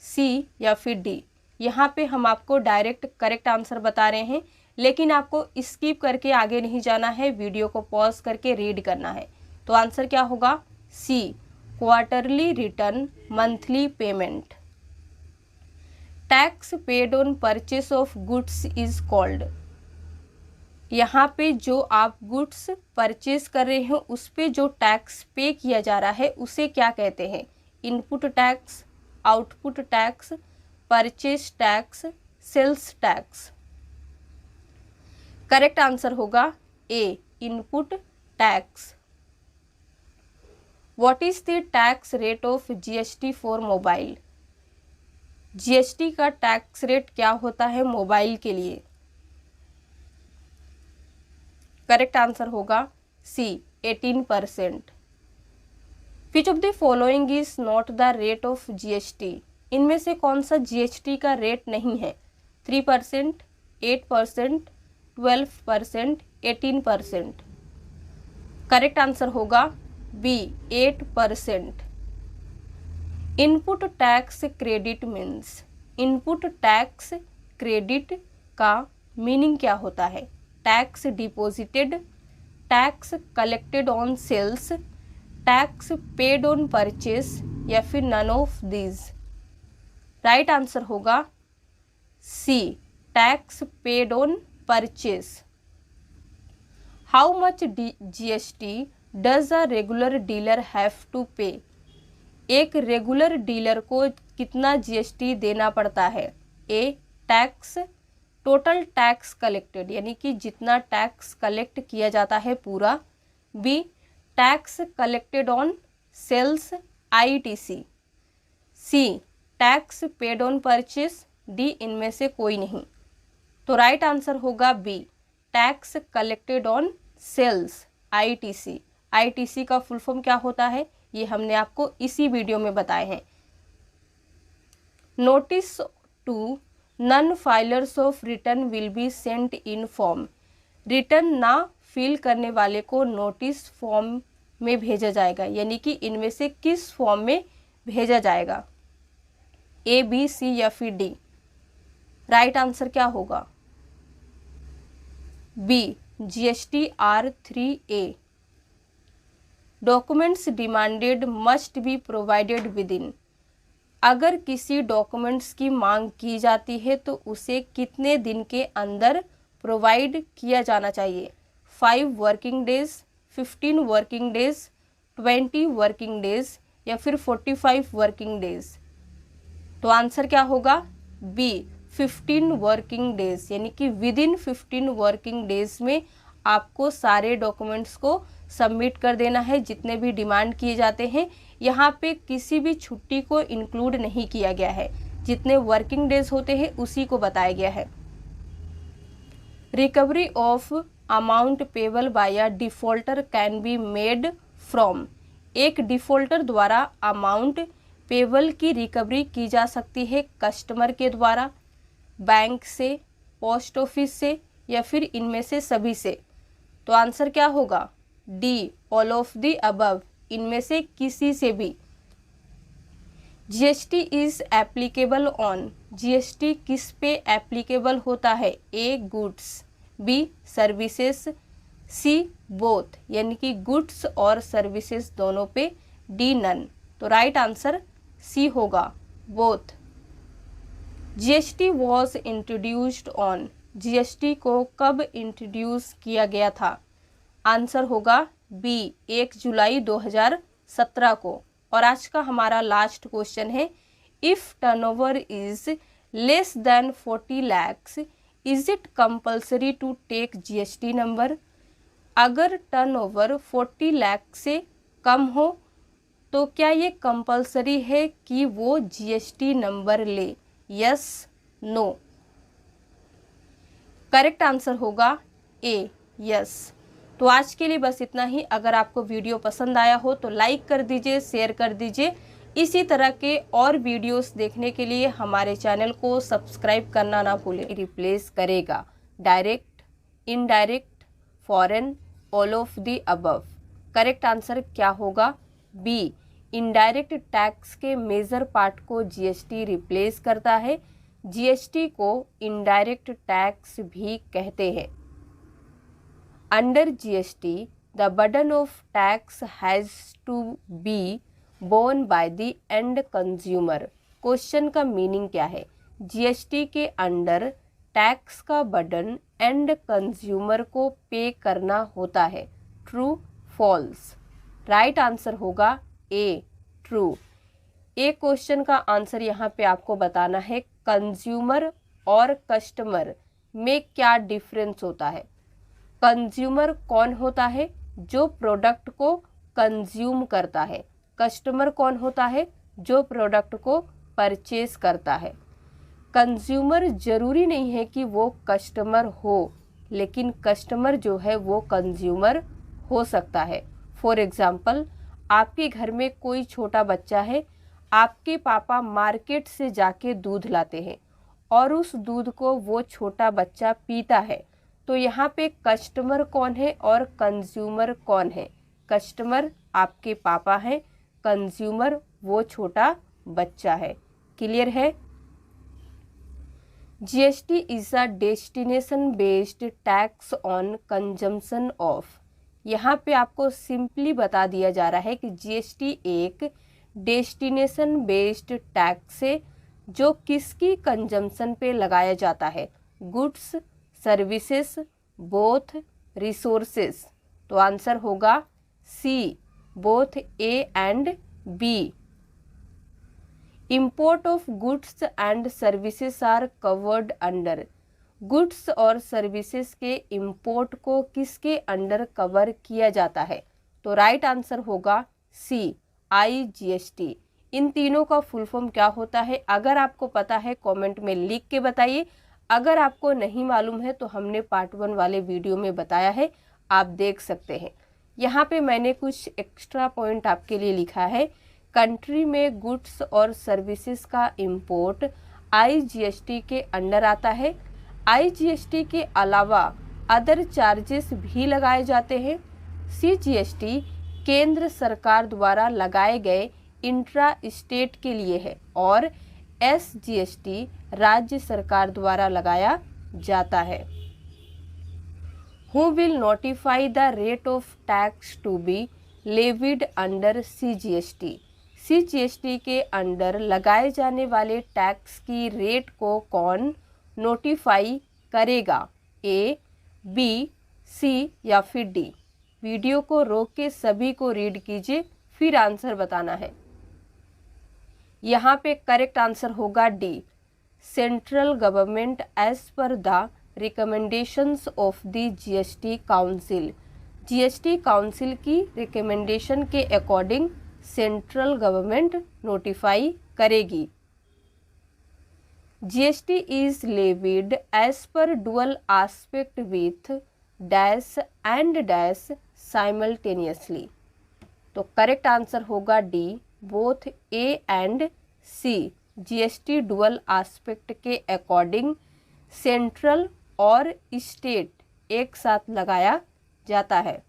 C या फिर D? यहाँ पे हम आपको डायरेक्ट करेक्ट आंसर बता रहे हैं, लेकिन आपको स्किप करके आगे नहीं जाना है, वीडियो को पॉज करके रीड करना है। तो आंसर क्या होगा? C, quarterly return, monthly payment. Tax paid on purchase of goods is called. यहाँ पे जो आप गुड्स परचेस कर रहे हैं उस पे जो टैक्स पे किया जा रहा है उसे क्या कहते हैं? Input tax, output tax, purchase tax, sales tax. Correct answer होगा A, input tax. What is the tax rate of GST for mobile? GST का टैक्स रेट क्या होता है मोबाइल के लिए? करेक्ट आंसर होगा C, 18%। Which of the following is not the rate of GST? इनमें से कौन सा जीएसटी का रेट नहीं है? 3%, 8%, 12%, 18%। करेक्ट आंसर होगा B, 8%। Input tax credit means. Input tax credit का मीनिंग क्या होता है? Tax deposited, tax collected on sales, tax paid on purchase या फिर none of these. Right answer होगा C, tax paid on purchase. How much GST does a regular dealer have to pay? एक regular dealer को कितना GST देना पड़ता है? A, tax, total tax collected यानी कि जितना टैक्स कलेक्ट किया जाता है पूरा। B, tax collected on sales, ITC। C, tax paid on purchase. D, इनमें से कोई नहीं। तो राइट आंसर होगा B, tax collected on sales, ITC। ITC का फुल फॉर्म क्या होता है ये हमने आपको इसी वीडियो में बताए हैं। Notice to non filers of return will be sent in form. Return ना फिल करने वाले को नोटिस फॉर्म में भेजा जाएगा, यानी कि इनमें से किस फॉर्म में भेजा जाएगा? A, B, C या फिर D? राइट आंसर क्या होगा? B, GSTR 3A। Documents demanded must be provided with in. अगर किसी डॉक्यूमेंट्स की मांग की जाती है तो उसे कितने दिन के अंदर प्रोवाइड किया जाना चाहिए? 5 working days, 15 working days, 20 working days या फिर 45 वर्किंग डेज? तो आंसर क्या होगा? बी, 15 वर्किंग डेज, यानी कि विद इन 15 वर्किंग डेज में आपको सारे डॉक्यूमेंट्स को सबमिट कर देना है जितने भी डिमांड किए जाते हैं। यहाँ पे किसी भी छुट्टी को इंक्लूड नहीं किया गया है, जितने वर्किंग डेज होते हैं उसी को बताया गया है। Recovery of amount payable by a defaulter can be made from. एक डिफॉल्टर द्वारा अमाउंट पेबल की रिकवरी की जा सकती है कस्टमर के द्वारा, बैंक से, पोस्ट ऑफिस से या फिर इनमें से सभी से। तो आंसर क्या होगा? D, all of the above, इनमें से किसी से भी। GST is applicable on. GST किस पे एप्लीकेबल होता है? ए, गुड्स, बी, सर्विसेज, सी, बोथ, यानी कि गुड्स और सर्विसेज दोनों पे, डी, नन। तो राइट आंसर सी होगा, both. GST was introduced on, GST को कब इंट्रोड्यूस किया गया था? आंसर होगा बी, 1 जुलाई 2017 को। और आज का हमारा लास्ट क्वेश्चन है, if turnover is less than 40 lakhs is it compulsory to take GST number? अगर टर्नओवर 40 लाख से कम हो तो क्या ये कंपल्सरी है कि वो जीएसटी नंबर ले? Yes, no. करेक्ट आंसर होगा ए, यस। तो आज के लिए बस इतना ही। अगर आपको वीडियो पसंद आया हो तो लाइक कर दीजिए, शेयर कर दीजिए। इसी तरह के और वीडियोस देखने के लिए हमारे चैनल को सब्सक्राइब करना ना भूलें। रिप्लेस करेगा direct, indirect, foreign, all of the above. Correct answer क्या होगा? बी, इनडायरेक्ट टैक्स के मेजर पार्ट को जीएसटी रिप्लेस करता है। जीएसटी को इनडायरेक्ट टैक्स भी कहते हैं। Under GST the burden of tax has to be borne by the end consumer. Question का मीनिंग क्या है? जीएसटी के अंडर टैक्स का बर्डन एंड कंज्यूमर को पे करना होता है। True, false? राइट आंसर होगा ए, ट्रू। एक क्वेश्चन का आंसर यहाँ पे आपको बताना है, कंज्यूमर और कस्टमर में क्या डिफरेंस होता है? कंज्यूमर कौन होता है? जो प्रोडक्ट को कंज्यूम करता है। कस्टमर कौन होता है? जो प्रोडक्ट को परचेज करता है। कंज्यूमर जरूरी नहीं है कि वो कस्टमर हो, लेकिन कस्टमर जो है वो कंज्यूमर हो सकता है। फॉर एग्जाम्पल, आपके घर में कोई छोटा बच्चा है, आपके पापा मार्केट से जाके दूध लाते हैं और उस दूध को वो छोटा बच्चा पीता है। तो यहाँ पे कस्टमर कौन है और कंज्यूमर कौन है? कस्टमर आपके पापा हैं, कंज्यूमर वो छोटा बच्चा है। क्लियर है? GST is a destination based tax on consumption of. यहाँ पे आपको सिंपली बता दिया जा रहा है कि जीएसटी एक डेस्टिनेशन बेस्ड टैक्स है जो किसकी कंजम्पशन पे लगाया जाता है? Goods, services, both, resources. तो आंसर होगा C, both A and B. Import of goods and services are covered under. Goods और सर्विसेज के इंपोर्ट को किसके अंडर कवर किया जाता है? तो राइट आंसर होगा सी, आईजीएसटी। इन तीनों का फुल फॉर्म क्या होता है? अगर आपको पता है कमेंट में लिख के बताइए। अगर आपको नहीं मालूम है तो हमने पार्ट 1 वाले वीडियो में बताया है, आप देख सकते हैं। यहाँ पे मैंने कुछ एक्स्ट्रा पॉइंट आपके लिए लिखा है। कंट्री में गुड्स और सर्विसेज का इंपोर्ट आईजीएसटी के अंडर आता है। आईजीएसटी के अलावा अदर चार्जेस भी लगाए जाते हैं। सीजीएसटी केंद्र सरकार द्वारा लगाए गए इंट्रा स्टेट के लिए है और एसजीएसटी राज्य सरकार द्वारा लगाया जाता है। Who will notify the rate of tax to be levied under CGST. CGST के अंडर लगाए जाने वाले टैक्स की रेट को कौन नोटिफाई करेगा? ए, बी, सी या फिर डी? वीडियो को रोक के सभी को रीड कीजिए, फिर आंसर बताना है। यहाँ पे करेक्ट आंसर होगा D, central government as per the recommendations of the GST council. GST council की रिकमेंडेशन के अकॉर्डिंग सेंट्रल गवर्नमेंट नोटिफाई करेगी। GST is levied as per dual aspect with dash and dash simultaneously. तो correct answer होगा D, both A and C. GST dual aspect के according central और state एक साथ लगाया जाता है।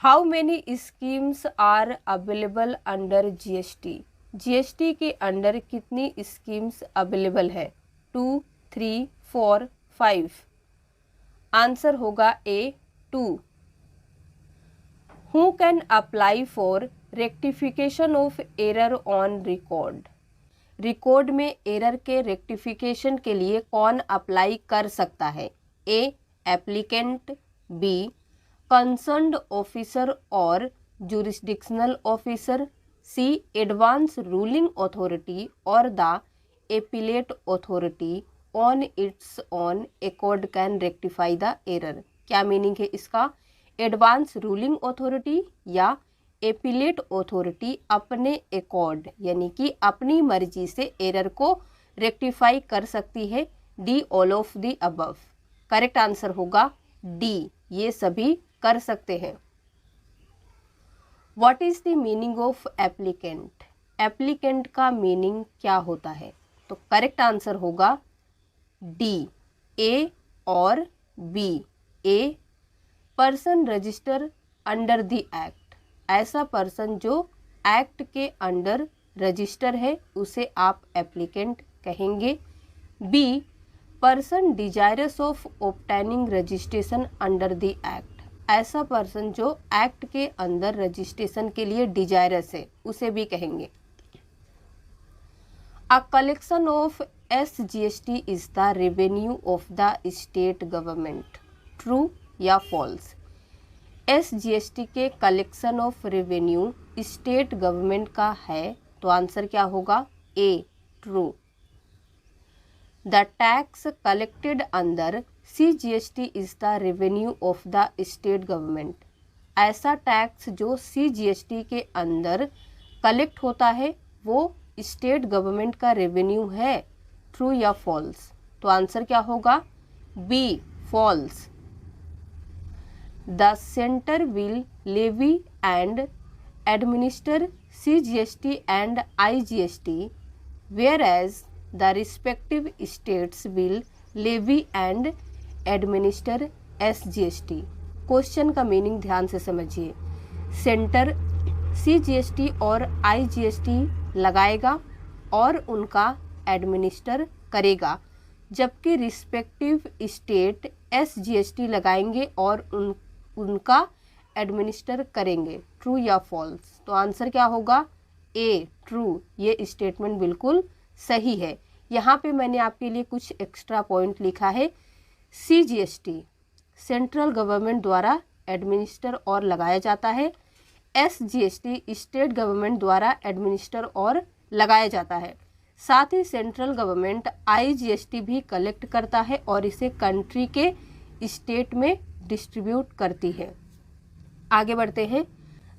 How many schemes are available under GST? GST के अंडर कितनी स्कीम्स अवेलेबल है? 2, 3, 4, 5? आंसर होगा ए, 2। Who can apply for rectification of error on record? Record में एरर के रेक्टिफिकेशन के लिए कौन अप्लाई कर सकता है? ए एप्लीकेंट, बी कंसर्न्ड ऑफिसर और जुरिस्डिक्शनल ऑफिसर, सी एडवांस रूलिंग अथॉरिटी और the appellate authority on it's on accord can rectify the error. क्या मीनिंग है इसका? एडवांस रूलिंग अथॉरिटी या एपीलेट अथॉरिटी अपने एकॉर्ड यानी कि अपनी मर्जी से एरर को रेक्टिफाई कर सकती है। D all of the above. Correct answer होगा डी, ये सभी कर सकते हैं। What is the meaning of applicant? Applicant का मीनिंग क्या होता है? तो करेक्ट आंसर होगा डी, ए और B. A person register under the act, ऐसा पर्सन जो एक्ट के अंडर रजिस्टर है उसे आप एप्लीकेंट कहेंगे। B person desirous of obtaining registration under the act, ऐसा पर्सन जो एक्ट के अंदर रजिस्ट्रेशन के लिए डिजायरस है उसे भी कहेंगे। A collection of SGST is the revenue of the state government. True या फॉल्स? SGST के collection of revenue state government का है, तो आंसर क्या होगा? A true. The tax collected under CGST is the revenue of the state government, ऐसा tax जो CGST के अंदर कलेक्ट होता है वो स्टेट गवर्नमेंट का रेवेन्यू है। ट्रू या फॉल्स? तो आंसर क्या होगा? B false. The center will levy and administer CGST and IGST, whereas the respective states will levy and administer SGST। Question का मीनिंग ध्यान से समझिए। सेंटर CGST और IGST लगाएगा और उनका एडमिनिस्टर करेगा, जबकि रिस्पेक्टिव स्टेट SGST लगाएंगे और उनका एडमिनिस्टर करेंगे। ट्रू या फॉल्स? तो आंसर क्या होगा? ए ट्रू, ये स्टेटमेंट बिल्कुल सही है। यहाँ पे मैंने आपके लिए कुछ एक्स्ट्रा पॉइंट लिखा है। CGST सेंट्रल गवर्नमेंट द्वारा एडमिनिस्टर और लगाया जाता है, SGST स्टेट गवर्नमेंट द्वारा एडमिनिस्टर और लगाया जाता है। साथ ही सेंट्रल गवर्नमेंट IGST भी कलेक्ट करता है और इसे कंट्री के स्टेट में डिस्ट्रीब्यूट करती है। आगे बढ़ते हैं।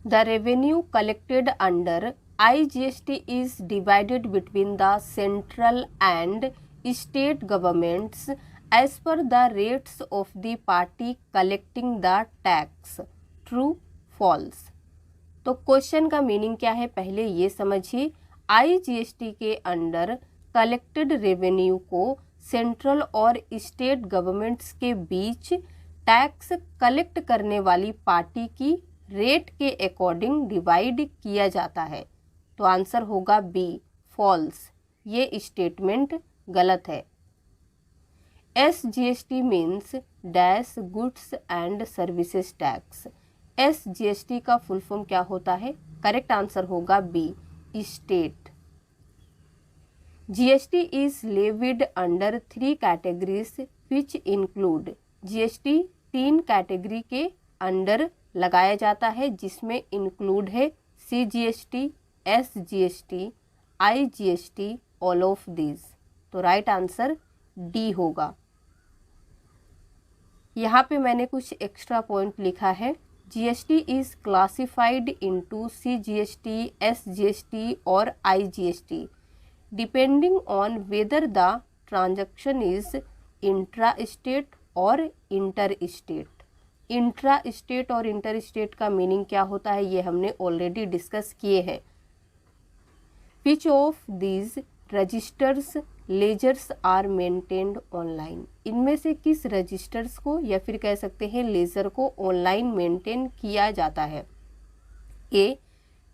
The revenue collected under IGST is divided between the central and state governments as per the rates of the party collecting the tax. True false? तो क्वेश्चन का मीनिंग क्या है पहले ये समझिए। IGST के अंडर कलेक्टेड रेवेन्यू को central और स्टेट गवर्नमेंट्स के बीच टैक्स कलेक्ट करने वाली पार्टी की रेट के अकॉर्डिंग डिवाइड किया जाता है। तो आंसर होगा बी फॉल्स, ये स्टेटमेंट गलत है। SGST means dash goods and services tax. SGST का फुल फॉर्म क्या होता है? करेक्ट आंसर होगा B state. GST is levied under 3 categories which include. GST 3 category के अंडर लगाया जाता है जिसमें इंक्लूड है CGST, SGST, IGST, all of these. तो राइट आंसर डी होगा। यहाँ पे मैंने कुछ एक्स्ट्रा पॉइंट लिखा है। GST is classified into CGST, SGST और IGST depending on whether the transaction is intra state और इंटर स्टेट। इंट्रा स्टेट और इंटर स्टेट का मीनिंग क्या होता है ये हमने ऑलरेडी डिस्कस किए हैं। Which of these registers ledgers are maintained online. इनमें से किस रजिस्टर्स को या फिर कह सकते हैं लेजर को ऑनलाइन मेंटेन किया जाता है? A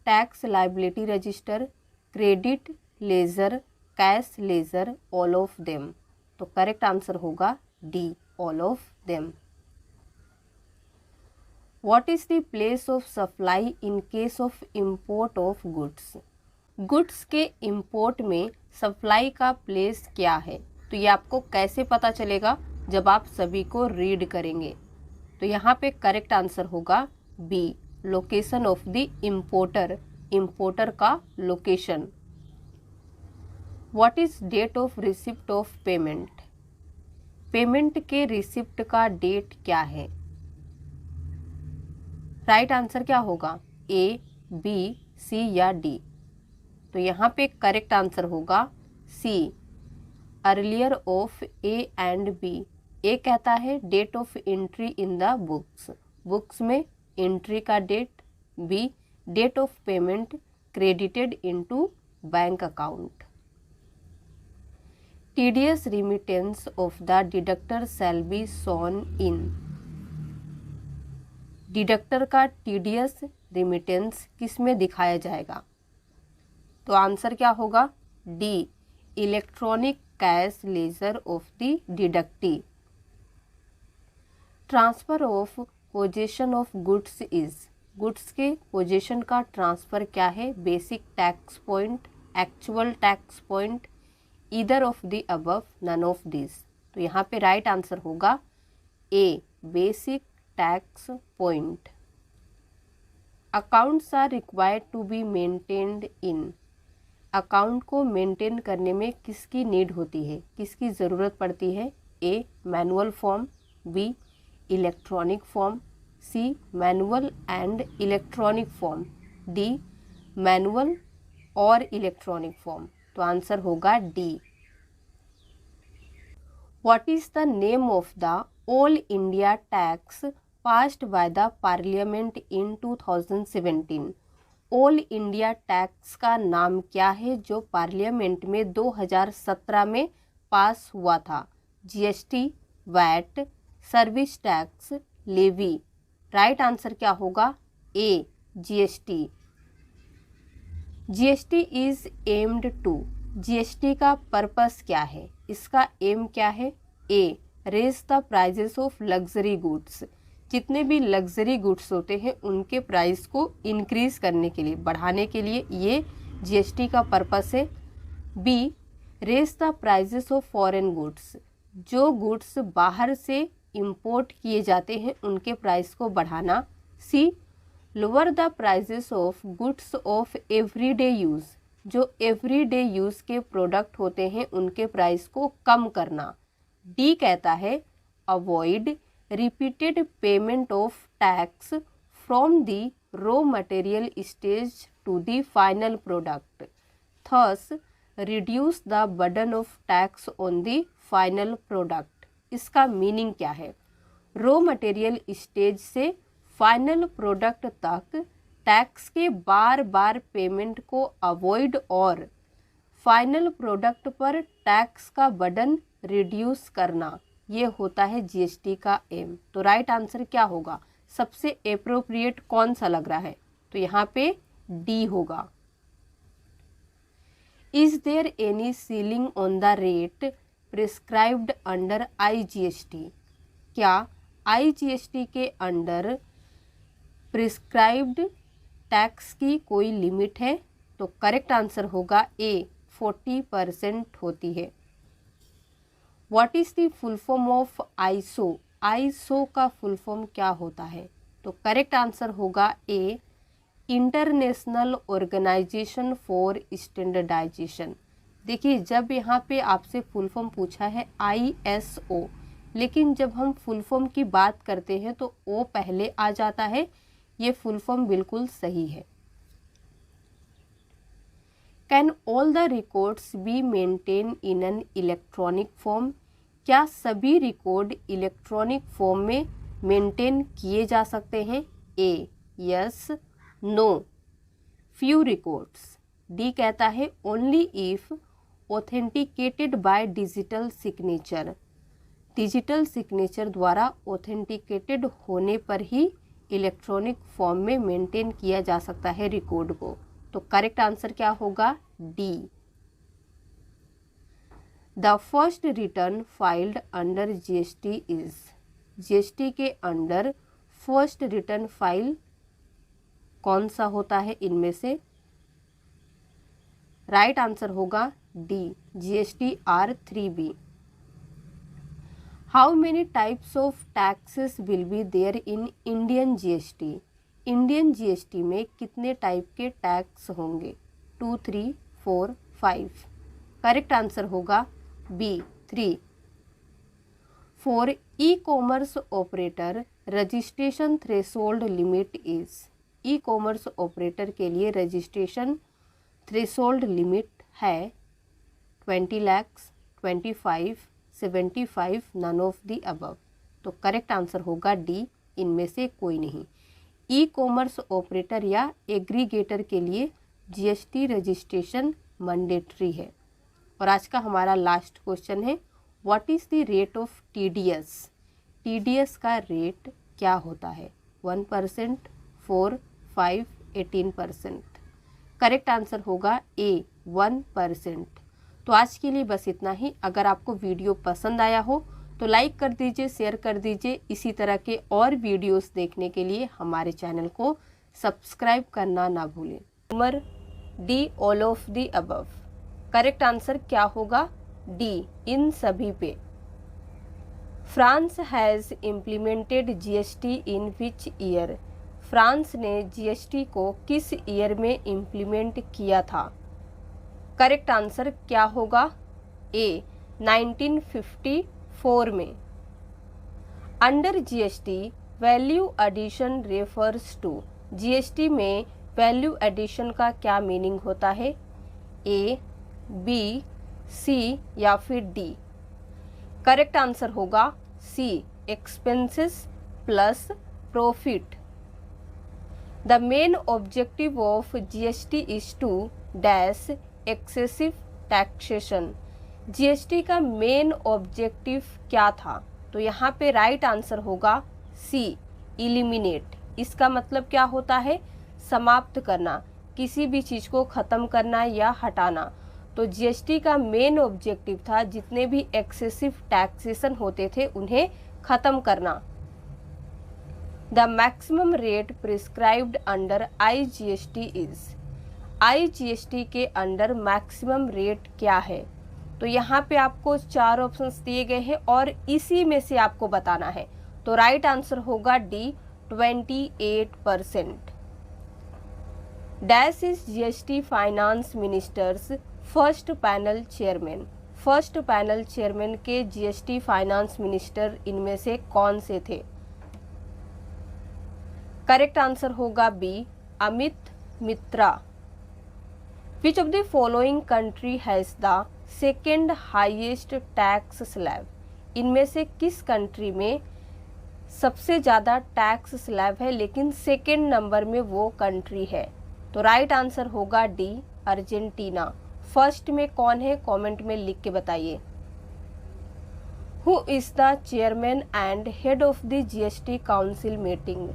tax liability register, credit ledger, cash ledger, all of them. तो करेक्ट आंसर होगा D all of them. What is the place of supply in case of import of goods. Goods के import में supply का place क्या है? तो ये आपको कैसे पता चलेगा? जब आप सभी को रीड करेंगे। तो यहाँ पे करेक्ट आंसर होगा B, location of the importer, importer का location. What is date of receipt of payment? Payment के रिसिप्ट का डेट क्या है? राइट आंसर क्या होगा? ए, बी, सी या डी? तो यहाँ पे करेक्ट आंसर होगा C, earlier of A and B. A कहता है date of entry in the books, books में एंट्री का date. B, date of payment credited into bank account. TDS remittance of the deductor shall be shown in. Deductor का TDS remittance किस में दिखाया जाएगा? तो आंसर क्या होगा? D, electronic cash ledger of the deductee. Transfer of possession of goods is, goods के possession का ट्रांसफर क्या है? Basic tax point, actual tax point, either of the above, none of this. तो यहाँ पे राइट आंसर होगा A, basic tax point. Accounts are required to be maintained in. Account को maintain करने में किसकी नीड होती है, किसकी ज़रूरत पड़ती है? A, manual form, B, electronic form, C, manual and electronic form, D, manual और इलेक्ट्रॉनिक फॉर्म। तो आंसर होगा D. What is the name of the all India tax passed by the parliament in 2017? All India tax का नाम क्या है जो parliament में 2017 में पास हुआ था? GST, VAT, service tax, levy. Right answer क्या होगा? A, GST. GST is aimed to, GST का पर्पस क्या है, इसका एम क्या है? A, raise the prices of luxury goods, जितने भी लग्जरी गुड्स होते हैं उनके प्राइस को इंक्रीज करने के लिए, बढ़ाने के लिए ये जीएसटी का पर्पस है। B, raise the prices of foreign goods, जो गुड्स बाहर से इंपोर्ट किए जाते हैं उनके प्राइस को बढ़ाना। C, lower the prices of goods of everyday use, जो एवरीडे यूज़ के प्रोडक्ट होते हैं उनके प्राइस को कम करना। डी कहता है avoid repeated payment of tax from the raw material stage to the final product, thus reduce the burden of tax on the final product। इसका मीनिंग क्या है? रॉ मटेरियल स्टेज से फाइनल प्रोडक्ट तक tax के बार बार payment को avoid और final product पर tax का बर्डन रिड्यूस करना, ये होता है जीएसटी का एम। तो राइट आंसर क्या होगा? सबसे एप्रोप्रिएट कौन सा लग रहा है? तो यहाँ पे डी होगा। Is there any ceiling on the rate prescribed under IGST? क्या आईजीएसटी के अंडर प्रिस्क्राइब्ड टैक्स की कोई लिमिट है? तो करेक्ट आंसर होगा ए, 40% होती है। What is the full form of ISO? ISO का फुल फॉर्म क्या होता है? तो करेक्ट आंसर होगा ए, इंटरनेशनल ऑर्गेनाइजेशन फॉर स्टैंडर्डाइजेशन। देखिए, जब यहाँ पे आपसे फुल फॉर्म पूछा है आईएसओ, लेकिन जब हम फुल फॉर्म की बात करते हैं तो ओ पहले आ जाता है, ये फुल फॉर्म बिल्कुल सही है। Can all the records be maintain in an electronic form? क्या सभी रिकॉर्ड इलेक्ट्रॉनिक फॉर्म में मेंटेन किए जा सकते हैं? A, yes, no, few records. D कहता है only if authenticated by digital signature, digital signature द्वारा ऑथेंटिकेटेड होने पर ही इलेक्ट्रॉनिक फॉर्म में मेंटेन किया जा सकता है रिकॉर्ड को। तो करेक्ट आंसर क्या होगा? डी। The first return filed under GST is, GST के अंडर फर्स्ट रिटर्न फाइल कौन सा होता है इनमें से? राइट आंसर होगा D, GST R3B। How many types of taxes will be there in Indian GST? Indian GST में कितने टाइप के टैक्स होंगे? 2, 3, 4, 5। करेक्ट आंसर होगा B, 3। For e commerce operator registration threshold limit is, e commerce operator के लिए registration threshold limit है 20 lakh, 25, 75, none of the above. तो correct answer होगा डी, इनमें से कोई नहीं। ई कॉमर्स ऑपरेटर या एग्रीगेटर के लिए GST रजिस्ट्रेशन मैंडेटरी है। और आज का हमारा लास्ट क्वेश्चन है, what is the rate of TDS? TDS का रेट क्या होता है? 1%, 4, 5, 18%। करेक्ट आंसर होगा ए, 1%। तो आज के लिए बस इतना ही। अगर आपको वीडियो पसंद आया हो तो लाइक कर दीजिए, शेयर कर दीजिए। इसी तरह के और वीडियोस देखने के लिए हमारे चैनल को सब्सक्राइब करना ना भूलें। Number D, all of the above. Correct answer क्या होगा? डी, इन सभी पे। France has implemented GST in which year? France ने GST को किस ईयर में इम्प्लीमेंट किया था? करेक्ट आंसर क्या होगा? ए, 1954 में। Under GST value addition refers to, GST में वैल्यू एडिशन का क्या मीनिंग होता है? ए, बी, सी या फिर डी? करेक्ट आंसर होगा C, expenses plus profit. The main objective of GST is to dash excessive taxation. GST का main objective क्या था? तो यहाँ पे राइट आंसर होगा सी, इलिमिनेट। इसका मतलब क्या होता है? समाप्त करना, किसी भी चीज़ को ख़त्म करना या हटाना। तो GST का मेन ऑब्जेक्टिव था जितने भी एक्सेसिव टैक्सेशन होते थे उन्हें ख़त्म करना। The maximum rate prescribed under IGST is, IGST के अंडर मैक्सिमम रेट क्या है? तो यहाँ पे आपको 4 ऑप्शंस दिए गए हैं और इसी में से आपको बताना है। तो राइट आंसर होगा D, 28%। Dash is GST finance ministers first panel chairman. First panel chairman के GST फाइनेंस मिनिस्टर इनमें से कौन से थे? करेक्ट आंसर होगा B, Amit Mitra. Which of the following country has the second highest tax slab? इनमें से किस कंट्री में सबसे ज़्यादा टैक्स स्लैब है लेकिन सेकेंड नंबर में वो कंट्री है? तो राइट आंसर होगा डी, अर्जेंटीना। फर्स्ट में कौन है? कमेंट में लिख के बताइए। Who is the chairman and head of the GST council meeting?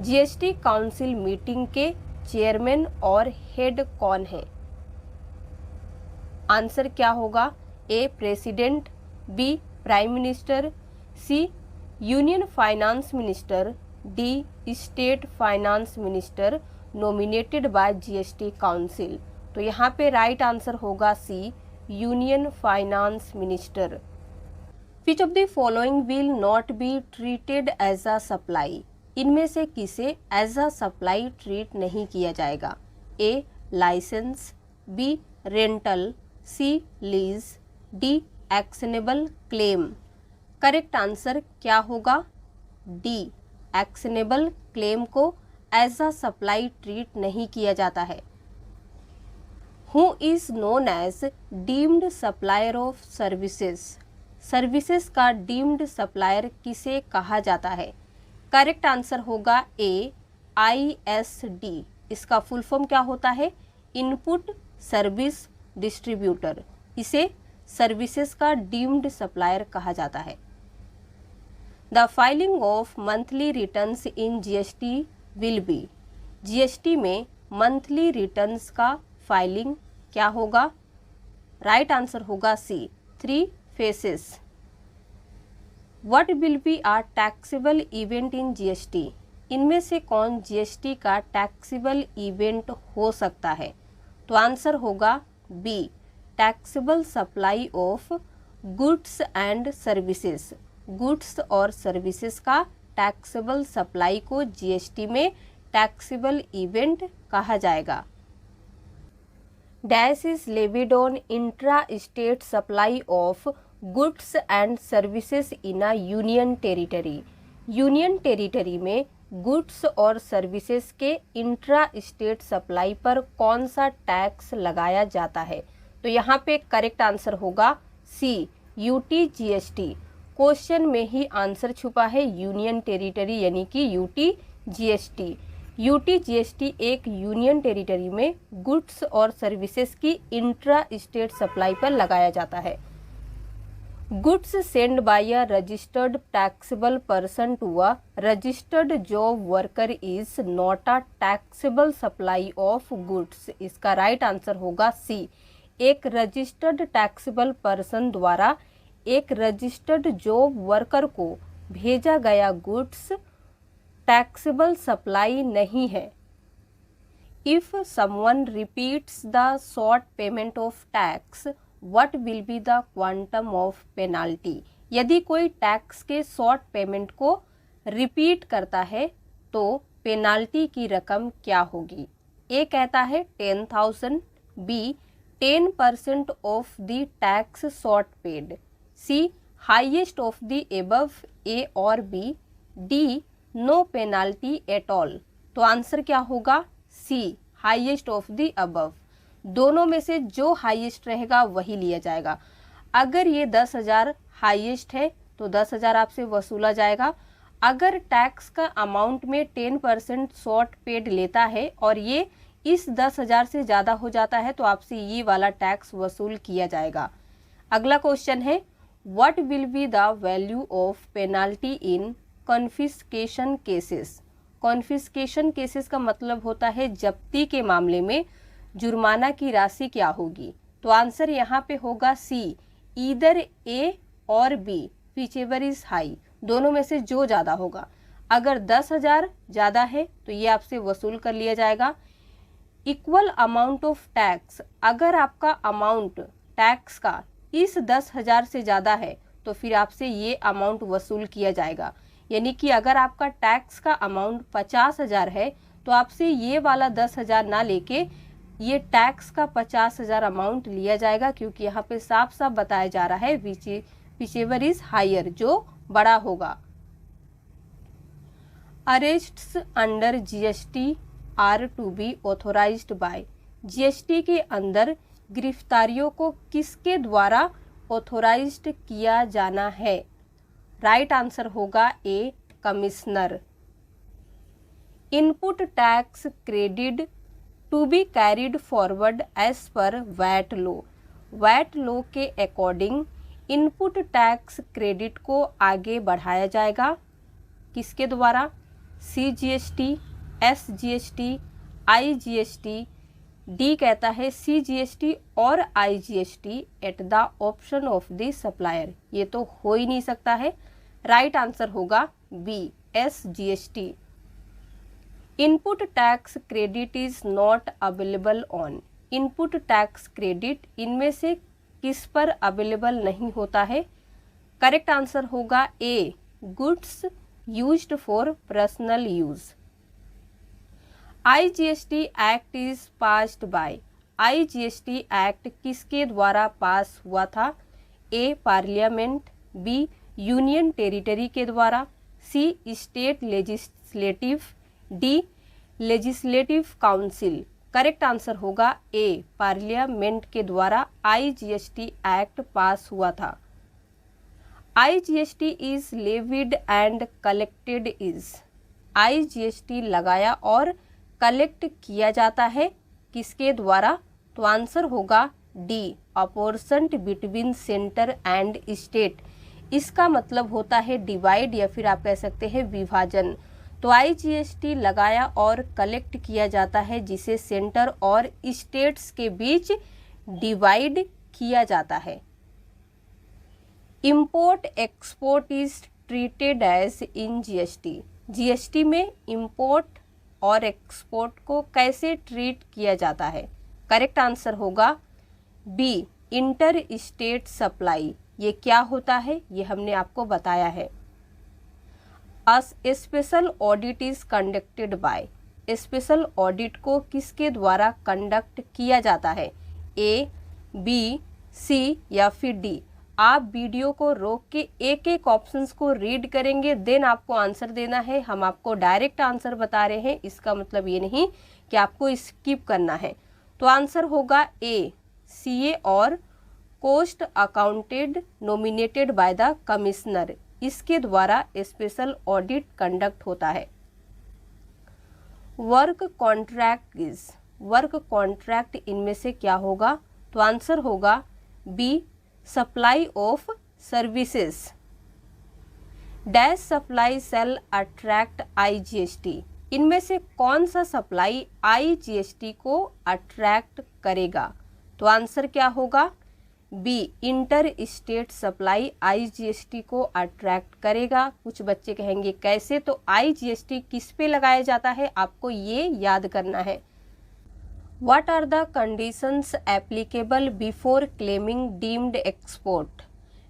GST council meeting के चेयरमैन और हेड कौन है? आंसर क्या होगा? A, president, B, prime minister, C, union finance minister, D, state finance minister nominated by GST council. तो यहाँ पे right answer होगा C, union finance minister. Which of the following will not be treated as a supply? इनमें से किसे as a supply treat नहीं किया जाएगा? A, licence, B, rental, C, lease, D, actionable claim. Correct answer क्या होगा? D, actionable claim को as a supply treat नहीं किया जाता है। Who is known as deemed supplier of services? Services का डीम्ड सप्लायर किसे कहा जाता है? करेक्ट आंसर होगा ए, ISD। इसका फुल फॉर्म क्या होता है? Input service distributor. इसे सर्विसेज का डीम्ड सप्लायर कहा जाता है। The filing of monthly returns in GST will be. GST में मंथली रिटर्न्स का फाइलिंग क्या होगा? राइट आंसर होगा C, 3 phases। What will be a taxable event in GST? इनमें से कौन GST का टैक्सेबल इवेंट हो सकता है? तो आंसर होगा be taxable supply of goods and services. Goods और सर्विसेज का टैक्सेबल सप्लाई को जीएसटी में टैक्सेबल इवेंट कहा जाएगा। Dash is levied on intra state supply of goods and services in a union territory. Union territory में goods और services के intra state supply पर कौन सा टैक्स लगाया जाता है? तो यहाँ पे करेक्ट आंसर होगा सी यूटी जीएसटी। क्वेश्चन में ही आंसर छुपा है, यूनियन टेरिटरी यानी कि यूटी जीएसटी। यूटी जीएसटी एक यूनियन टेरिटरी में गुड्स और सर्विसेज की इंट्रा स्टेट सप्लाई पर लगाया जाता है। Goods send by a registered taxable person to a registered job worker is not a taxable supply of goods. इसका राइट आंसर होगा सी। एक रजिस्टर्ड टैक्सेबल पर्सन द्वारा एक रजिस्टर्ड जॉब वर्कर को भेजा गया गुड्स टैक्सेबल सप्लाई नहीं है। If someone repeats the short payment of tax what will be the quantum of penalty. यदि कोई टैक्स के शॉर्ट पेमेंट को रिपीट करता है तो पेनाल्टी की रकम क्या होगी? ए कहता है 10,000, B 10% of the tax short paid, C highest of the above A और B, D no penalty at all. तो आंसर क्या होगा? C highest of the above. दोनों में से जो हाईएस्ट रहेगा वही लिया जाएगा। अगर ये 10,000 हाईएस्ट है तो 10,000 आपसे वसूला जाएगा। अगर टैक्स का अमाउंट में 10% शॉर्ट पेड लेता है और ये इस 10,000 से ज़्यादा हो जाता है तो आपसे ये वाला टैक्स वसूल किया जाएगा। अगला क्वेश्चन है, what will be the value of penalty in confiscation cases. Confiscation cases का मतलब होता है जब्ती के मामले में जुर्माना की राशि क्या होगी? तो आंसर यहाँ पे होगा सी ईदर ए और बी व्हिचएवर इज हाई। दोनों में से जो ज़्यादा होगा। अगर 10,000 ज़्यादा है तो ये आपसे वसूल कर लिया जाएगा। इक्वल अमाउंट ऑफ टैक्स, अगर आपका अमाउंट टैक्स का इस 10,000 से ज़्यादा है तो फिर आपसे ये अमाउंट वसूल किया जाएगा। यानी कि अगर आपका टैक्स का अमाउंट 50,000 है तो आपसे ये वाला 10,000 ना लेके ये टैक्स का 50,000 अमाउंट लिया जाएगा, क्योंकि यहाँ पे साफ साफ बताया जा रहा है व्हिचएवर इज हायर, जो बड़ा होगा। Arrests under GST are to be authorised by. GST के अंदर गिरफ्तारियों को किसके द्वारा ऑथोराइज्ड किया जाना है? राइट आंसर होगा A commissioner. Input tax credit to be carried forward as per VAT law. VAT law के अकॉर्डिंग इनपुट टैक्स क्रेडिट को आगे बढ़ाया जाएगा किसके द्वारा? C GST, S GST, I GST. D कहता है सी जीएसटी और I GST at the option of the supplier. ये तो हो ही नहीं सकता है। राइट आंसर होगा B S GST. Input tax credit is not available on. Input tax credit इनमें से किस पर अवेलेबल नहीं होता है? करेक्ट आंसर होगा A goods used for personal use. IGST act is passed by. IGST act किसके द्वारा पास हुआ था? A parliament, B union territory के द्वारा, C state legislative, D legislative council. Correct answer होगा ए पार्लियामेंट के द्वारा आईजीएसटी एक्ट पास हुआ था। IGST is levied and collected is. IGST लगाया और कलेक्ट किया जाता है किसके द्वारा? तो आंसर होगा D apportioned between centre and state. इसका मतलब होता है डिवाइड या फिर आप कह सकते हैं विभाजन। तो आईजीएसटी लगाया और कलेक्ट किया जाता है जिसे सेंटर और स्टेट्स के बीच डिवाइड किया जाता है। Import export is treated as in GST. GST में इंपोर्ट और एक्सपोर्ट को कैसे ट्रीट किया जाता है? करेक्ट आंसर होगा बी इंटर स्टेट सप्लाई, ये क्या होता है ये हमने आपको बताया है। Special audit is conducted by, special audit को किसके द्वारा कंडक्ट किया जाता है, ए, बी, सी या फिर डी। आप वीडियो को रोक के एक एक ऑप्शंस को रीड करेंगे, देन आपको आंसर देना है। हम आपको डायरेक्ट आंसर बता रहे हैं, इसका मतलब ये नहीं कि आपको स्किप करना है। तो आंसर होगा ए, सीए और cost accounted nominated by the commissioner, इसके द्वारा स्पेशल ऑडिट कंडक्ट होता है। Work contract is, work contract इनमें से क्या होगा, तो आंसर होगा B, supply of services. Dash supply shall attract IGST, इनमें से कौन सा सप्लाई आईजीएसटी को अट्रैक्ट करेगा, तो आंसर क्या होगा B, inter state supply IGST को अट्रैक्ट करेगा। कुछ बच्चे कहेंगे कैसे, तो आईजीएसटी किस पे लगाया जाता है, आपको ये याद करना है। What are the conditions applicable before claiming deemed export?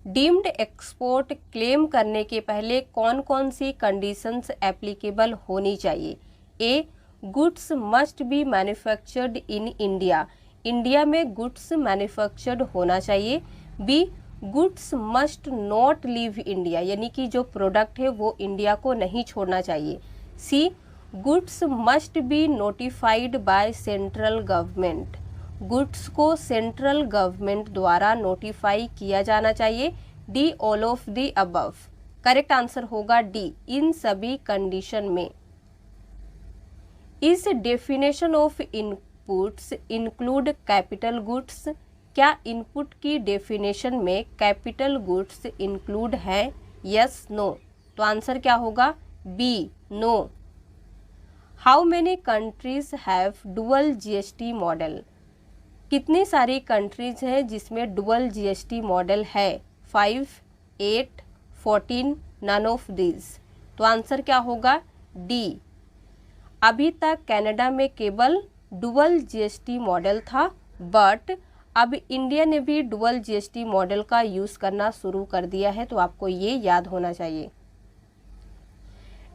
Deemed export claim करने के पहले कौन कौन सी कंडीशंस एप्लीकेबल होनी चाहिए। A, goods must be manufactured in India, India में गुड्स मैन्युफैक्चर्ड होना चाहिए। B, goods must not leave India, यानी कि जो प्रोडक्ट है वो इंडिया को नहीं छोड़ना चाहिए। C, goods must be notified by central government, goods को सेंट्रल गवर्नमेंट द्वारा नोटिफाई किया जाना चाहिए। D, all of the above, correct answer होगा डी, इन सभी कंडीशन में। इस definition of inputs include capital goods, क्या इनपुट की डेफिनेशन में कैपिटल गुड्स इंक्लूड है, यस नो, तो आंसर क्या होगा B, no. How many countries have dual GST model, कितनी सारी कंट्रीज हैं जिसमें डुअल जीएसटी मॉडल है, 5, 8, 14, नन ऑफ दीज, तो आंसर क्या होगा डी। अभी तक कनाडा में केवल डुअल जीएसटी मॉडल था, बट अब इंडिया ने भी डुअल जीएसटी मॉडल का यूज़ करना शुरू कर दिया है, तो आपको ये याद होना चाहिए।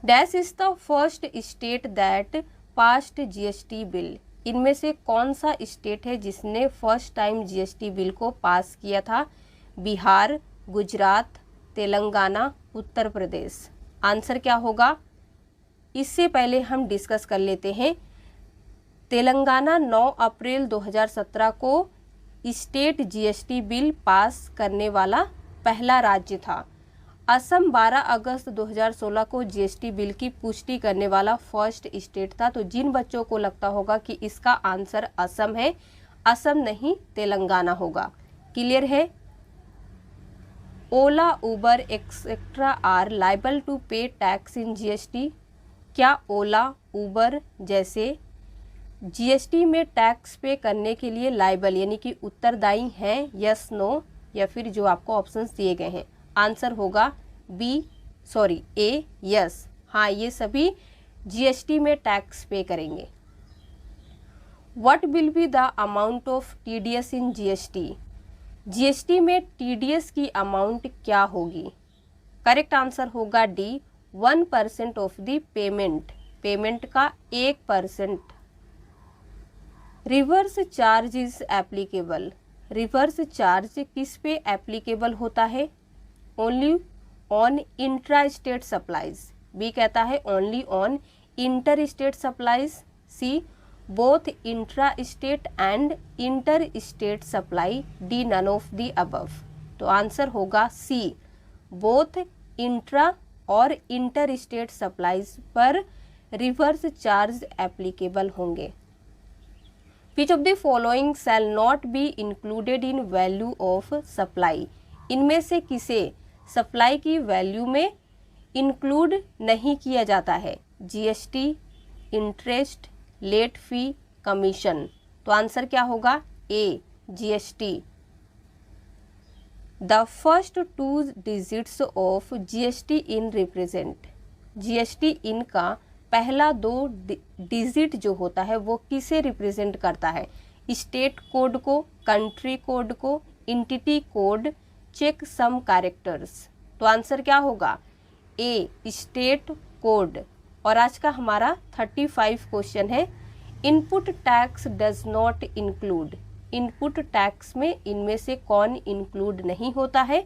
Dash is the first state that passed GST bill, इनमें से कौन सा स्टेट है जिसने फर्स्ट टाइम जीएसटी बिल को पास किया था, बिहार, गुजरात, तेलंगाना, उत्तर प्रदेश, आंसर क्या होगा। इससे पहले हम डिस्कस कर लेते हैं। तेलंगाना 9 अप्रैल 2017 को स्टेट जीएसटी बिल पास करने वाला पहला राज्य था। असम 12 अगस्त 2016 को जीएसटी बिल की पुष्टि करने वाला फर्स्ट स्टेट था। तो जिन बच्चों को लगता होगा कि इसका आंसर असम है, असम नहीं तेलंगाना होगा। क्लियर है। ओला, उबर etcetera are liable to pay tax in GST, क्या ओला, उबर जैसे जीएसटी में टैक्स पे करने के लिए लाइबल यानी कि उत्तरदायी हैं, यस नो, या फिर जो आपको ऑप्शंस दिए गए हैं। आंसर होगा ए, यस, हाँ ये सभी जीएसटी में टैक्स पे करेंगे। What will be the amount of TDS in GST, GST में टीडीएस की अमाउंट क्या होगी। करेक्ट आंसर होगा D, 1% of the payment, payment का 1%। Reverse charge is applicable, reverse charge किस पे एप्लीकेबल होता है, only on intra state supplies, B कहता है only on inter state supplies, C both intra state and inter state supply, D none of the above. तो answer होगा C, both intra और inter state supplies पर reverse charge applicable होंगे। Which of the following shall not be included in value of supply, इनमें से किसे supply की value में इंक्लूड नहीं किया जाता है, GST, interest, late fee, commission. तो आंसर क्या होगा A, GST. The first 2 digits of GST in represent, GSTIN का पहला 2 डिजिट जो होता है वो किसे रिप्रेजेंट करता है, स्टेट कोड को, कंट्री कोड को, entity code, check sum characters. तो आंसर क्या होगा? A state code. और आज का हमारा 35 क्वेश्चन है, input tax does not include. Input tax में इनमें से कौन इंक्लूड नहीं होता है?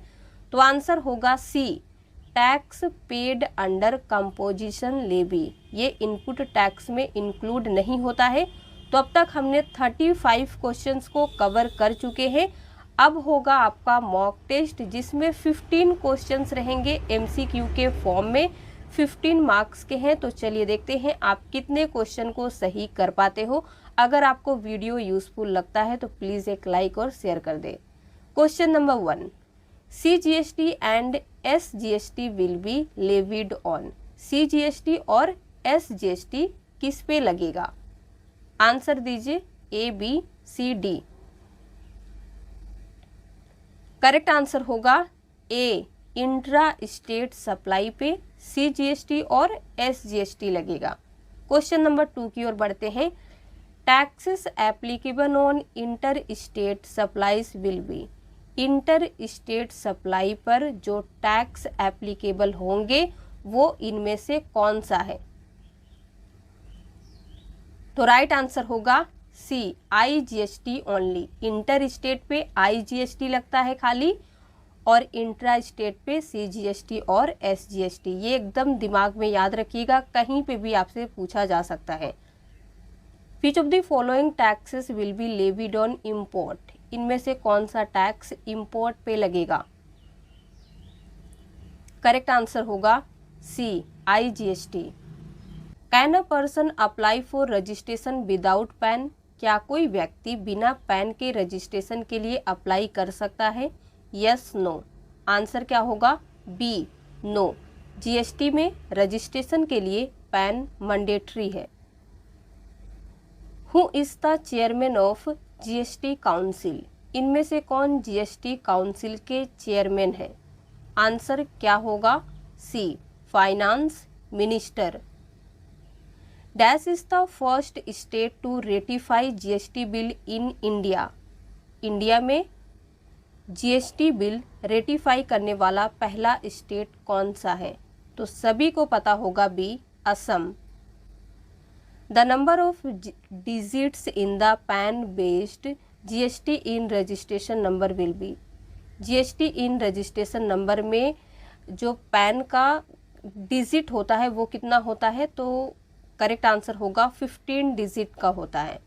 तो आंसर होगा C tax paid under composition levy. ये इनपुट टैक्स में इंक्लूड नहीं होता है। तो अब तक हमने 35 क्वेश्चंस को कवर कर चुके हैं। अब होगा आपका मॉक टेस्ट, जिसमें 15 क्वेश्चंस रहेंगे एमसीक्यू के फॉर्म में, 15 मार्क्स के हैं। तो चलिए देखते हैं आप कितने क्वेश्चन को सही कर पाते हो। अगर आपको वीडियो यूजफुल लगता है तो प्लीज़ एक लाइक और शेयर कर दे। Question number 1, CGST and SGST will be levied on. CGST और SGST किस पे लगेगा? आंसर दीजिए A, B, C, D। Correct answer होगा A इंट्रा स्टेट सप्लाई पे CGST और SGST लगेगा। क्वेश्चन नंबर 2 की ओर बढ़ते हैं। Taxes applicable on inter state supplies will be. Inter state supply पर जो टैक्स एप्लीकेबल होंगे वो इनमें से कौन सा है? तो राइट आंसर होगा सी IGST ओनली। इंटर स्टेट पे IGST लगता है खाली, और इंट्रा स्टेट पे CGST और SGST। ये एकदम दिमाग में याद रखिएगा, कहीं पे भी आपसे पूछा जा सकता है। Which of the following taxes will be levied on import. इनमें से कौन सा टैक्स इम्पोर्ट पे लगेगा? करेक्ट आंसर होगा सी IGST। Can a person apply for registration without pan. क्या कोई व्यक्ति बिना पैन के रजिस्ट्रेशन के लिए अप्लाई कर सकता है? Yes, no. आंसर क्या होगा? B, no. GST में रजिस्ट्रेशन के लिए पैन मैंडेटरी है। Who is the chairman of GST council. इनमें से कौन GST काउंसिल के चेयरमैन है? आंसर क्या होगा? C finance minister. Dash is the first state to ratify GST bill in India. India में GST बिल रेटिफाई करने वाला पहला स्टेट कौन सा है? तो सभी को पता होगा B, Assam. The number of digits in the PAN based GST in registration number will be. GST in registration number में जो पैन का डिजिट होता है वो कितना होता है? तो करेक्ट आंसर होगा 15 डिजिट का होता है।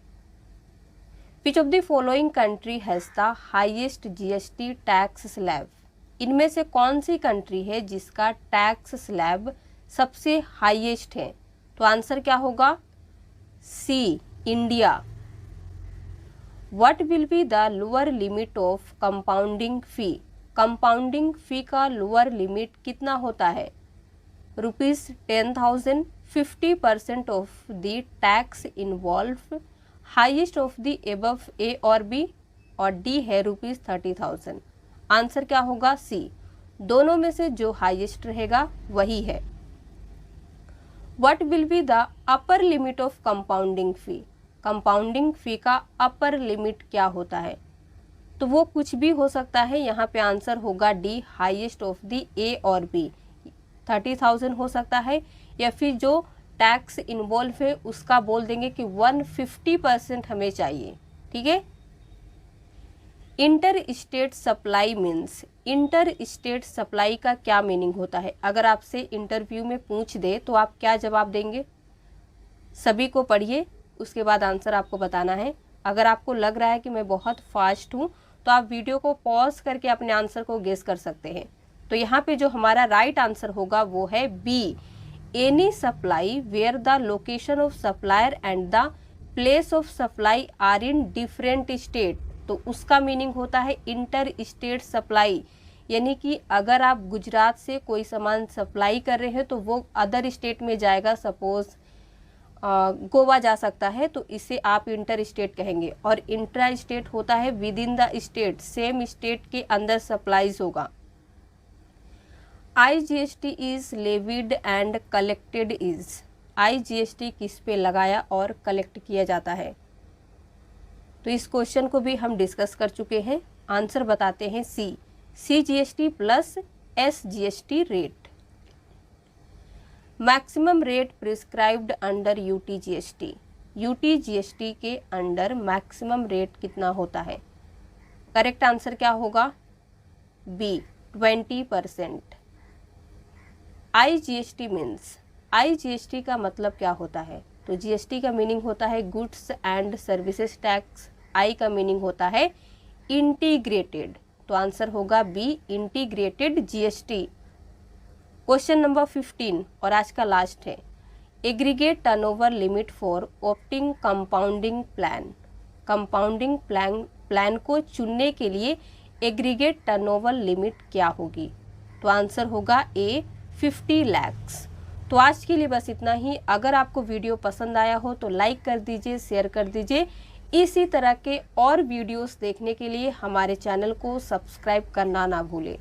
Which of the following country has the highest GST tax slab. इनमें से कौन सी कंट्री है जिसका टैक्स स्लैब सबसे हाईएस्ट है? तो आंसर क्या होगा? C, India. What will be the lower limit of compounding fee. Compounding fee का लोअर लिमिट कितना होता है? ₹10,000, 50% of the tax involve, highest of the above A और बी, और डी है ₹30,000। आंसर क्या होगा? सी, दोनों में से जो हाईएस्ट रहेगा वही है। What will be the upper limit of compounding fee. Compounding fee का अपर लिमिट क्या होता है? तो वो कुछ भी हो सकता है। यहाँ पे आंसर होगा डी, हाईएस्ट ऑफ द ए और बी। 30,000 हो सकता है, या फिर जो टैक्स इन्वॉल्व है उसका बोल देंगे कि 150% हमें चाहिए। ठीक है। Inter state supply means, inter state supply का क्या मीनिंग होता है? अगर आपसे इंटरव्यू में पूछ दे तो आप क्या जवाब देंगे? सभी को पढ़िए, उसके बाद आंसर आपको बताना है। अगर आपको लग रहा है कि मैं बहुत फास्ट हूँ तो आप वीडियो को पॉज करके अपने आंसर को गेस कर सकते हैं। तो यहाँ पे जो हमारा राइट आंसर होगा वो है B, any supply where the location of supplier and the place of supply are in different state. तो उसका मीनिंग होता है इंटर स्टेट सप्लाई, यानी कि अगर आप गुजरात से कोई सामान सप्लाई कर रहे हैं तो वो अदर स्टेट में जाएगा, सपोज गोवा जा सकता है, तो इसे आप इंटर स्टेट कहेंगे। और इंट्रा स्टेट होता है within the state, same state के अंदर सप्लाईज होगा। IGST is levied and collected is. IGST किस पे लगाया और कलेक्ट किया जाता है? तो इस क्वेश्चन को भी हम डिस्कस कर चुके हैं। आंसर बताते हैं सी, CGST plus SGST rate. Maximum rate prescribed under UTGST, UTGST के अंडर मैक्सिमम रेट कितना होता है? करेक्ट आंसर क्या होगा? बी, 20%। IGST मीन्स, IGST का मतलब क्या होता है? तो GST का मीनिंग होता है goods and services tax, I का मीनिंग होता है इंटीग्रेटेड, तो आंसर होगा B, integrated GST। Question number 15 और आज का लास्ट है, aggregate turnover limit for opting compounding plan. Compounding plan को चुनने के लिए एग्रीगेट टर्नओवर लिमिट क्या होगी? तो आंसर होगा ए, 50 लाख। तो आज के लिए बस इतना ही। अगर आपको वीडियो पसंद आया हो तो लाइक कर दीजिए, शेयर कर दीजिए। इसी तरह के और वीडियोस देखने के लिए हमारे चैनल को सब्सक्राइब करना ना भूलें।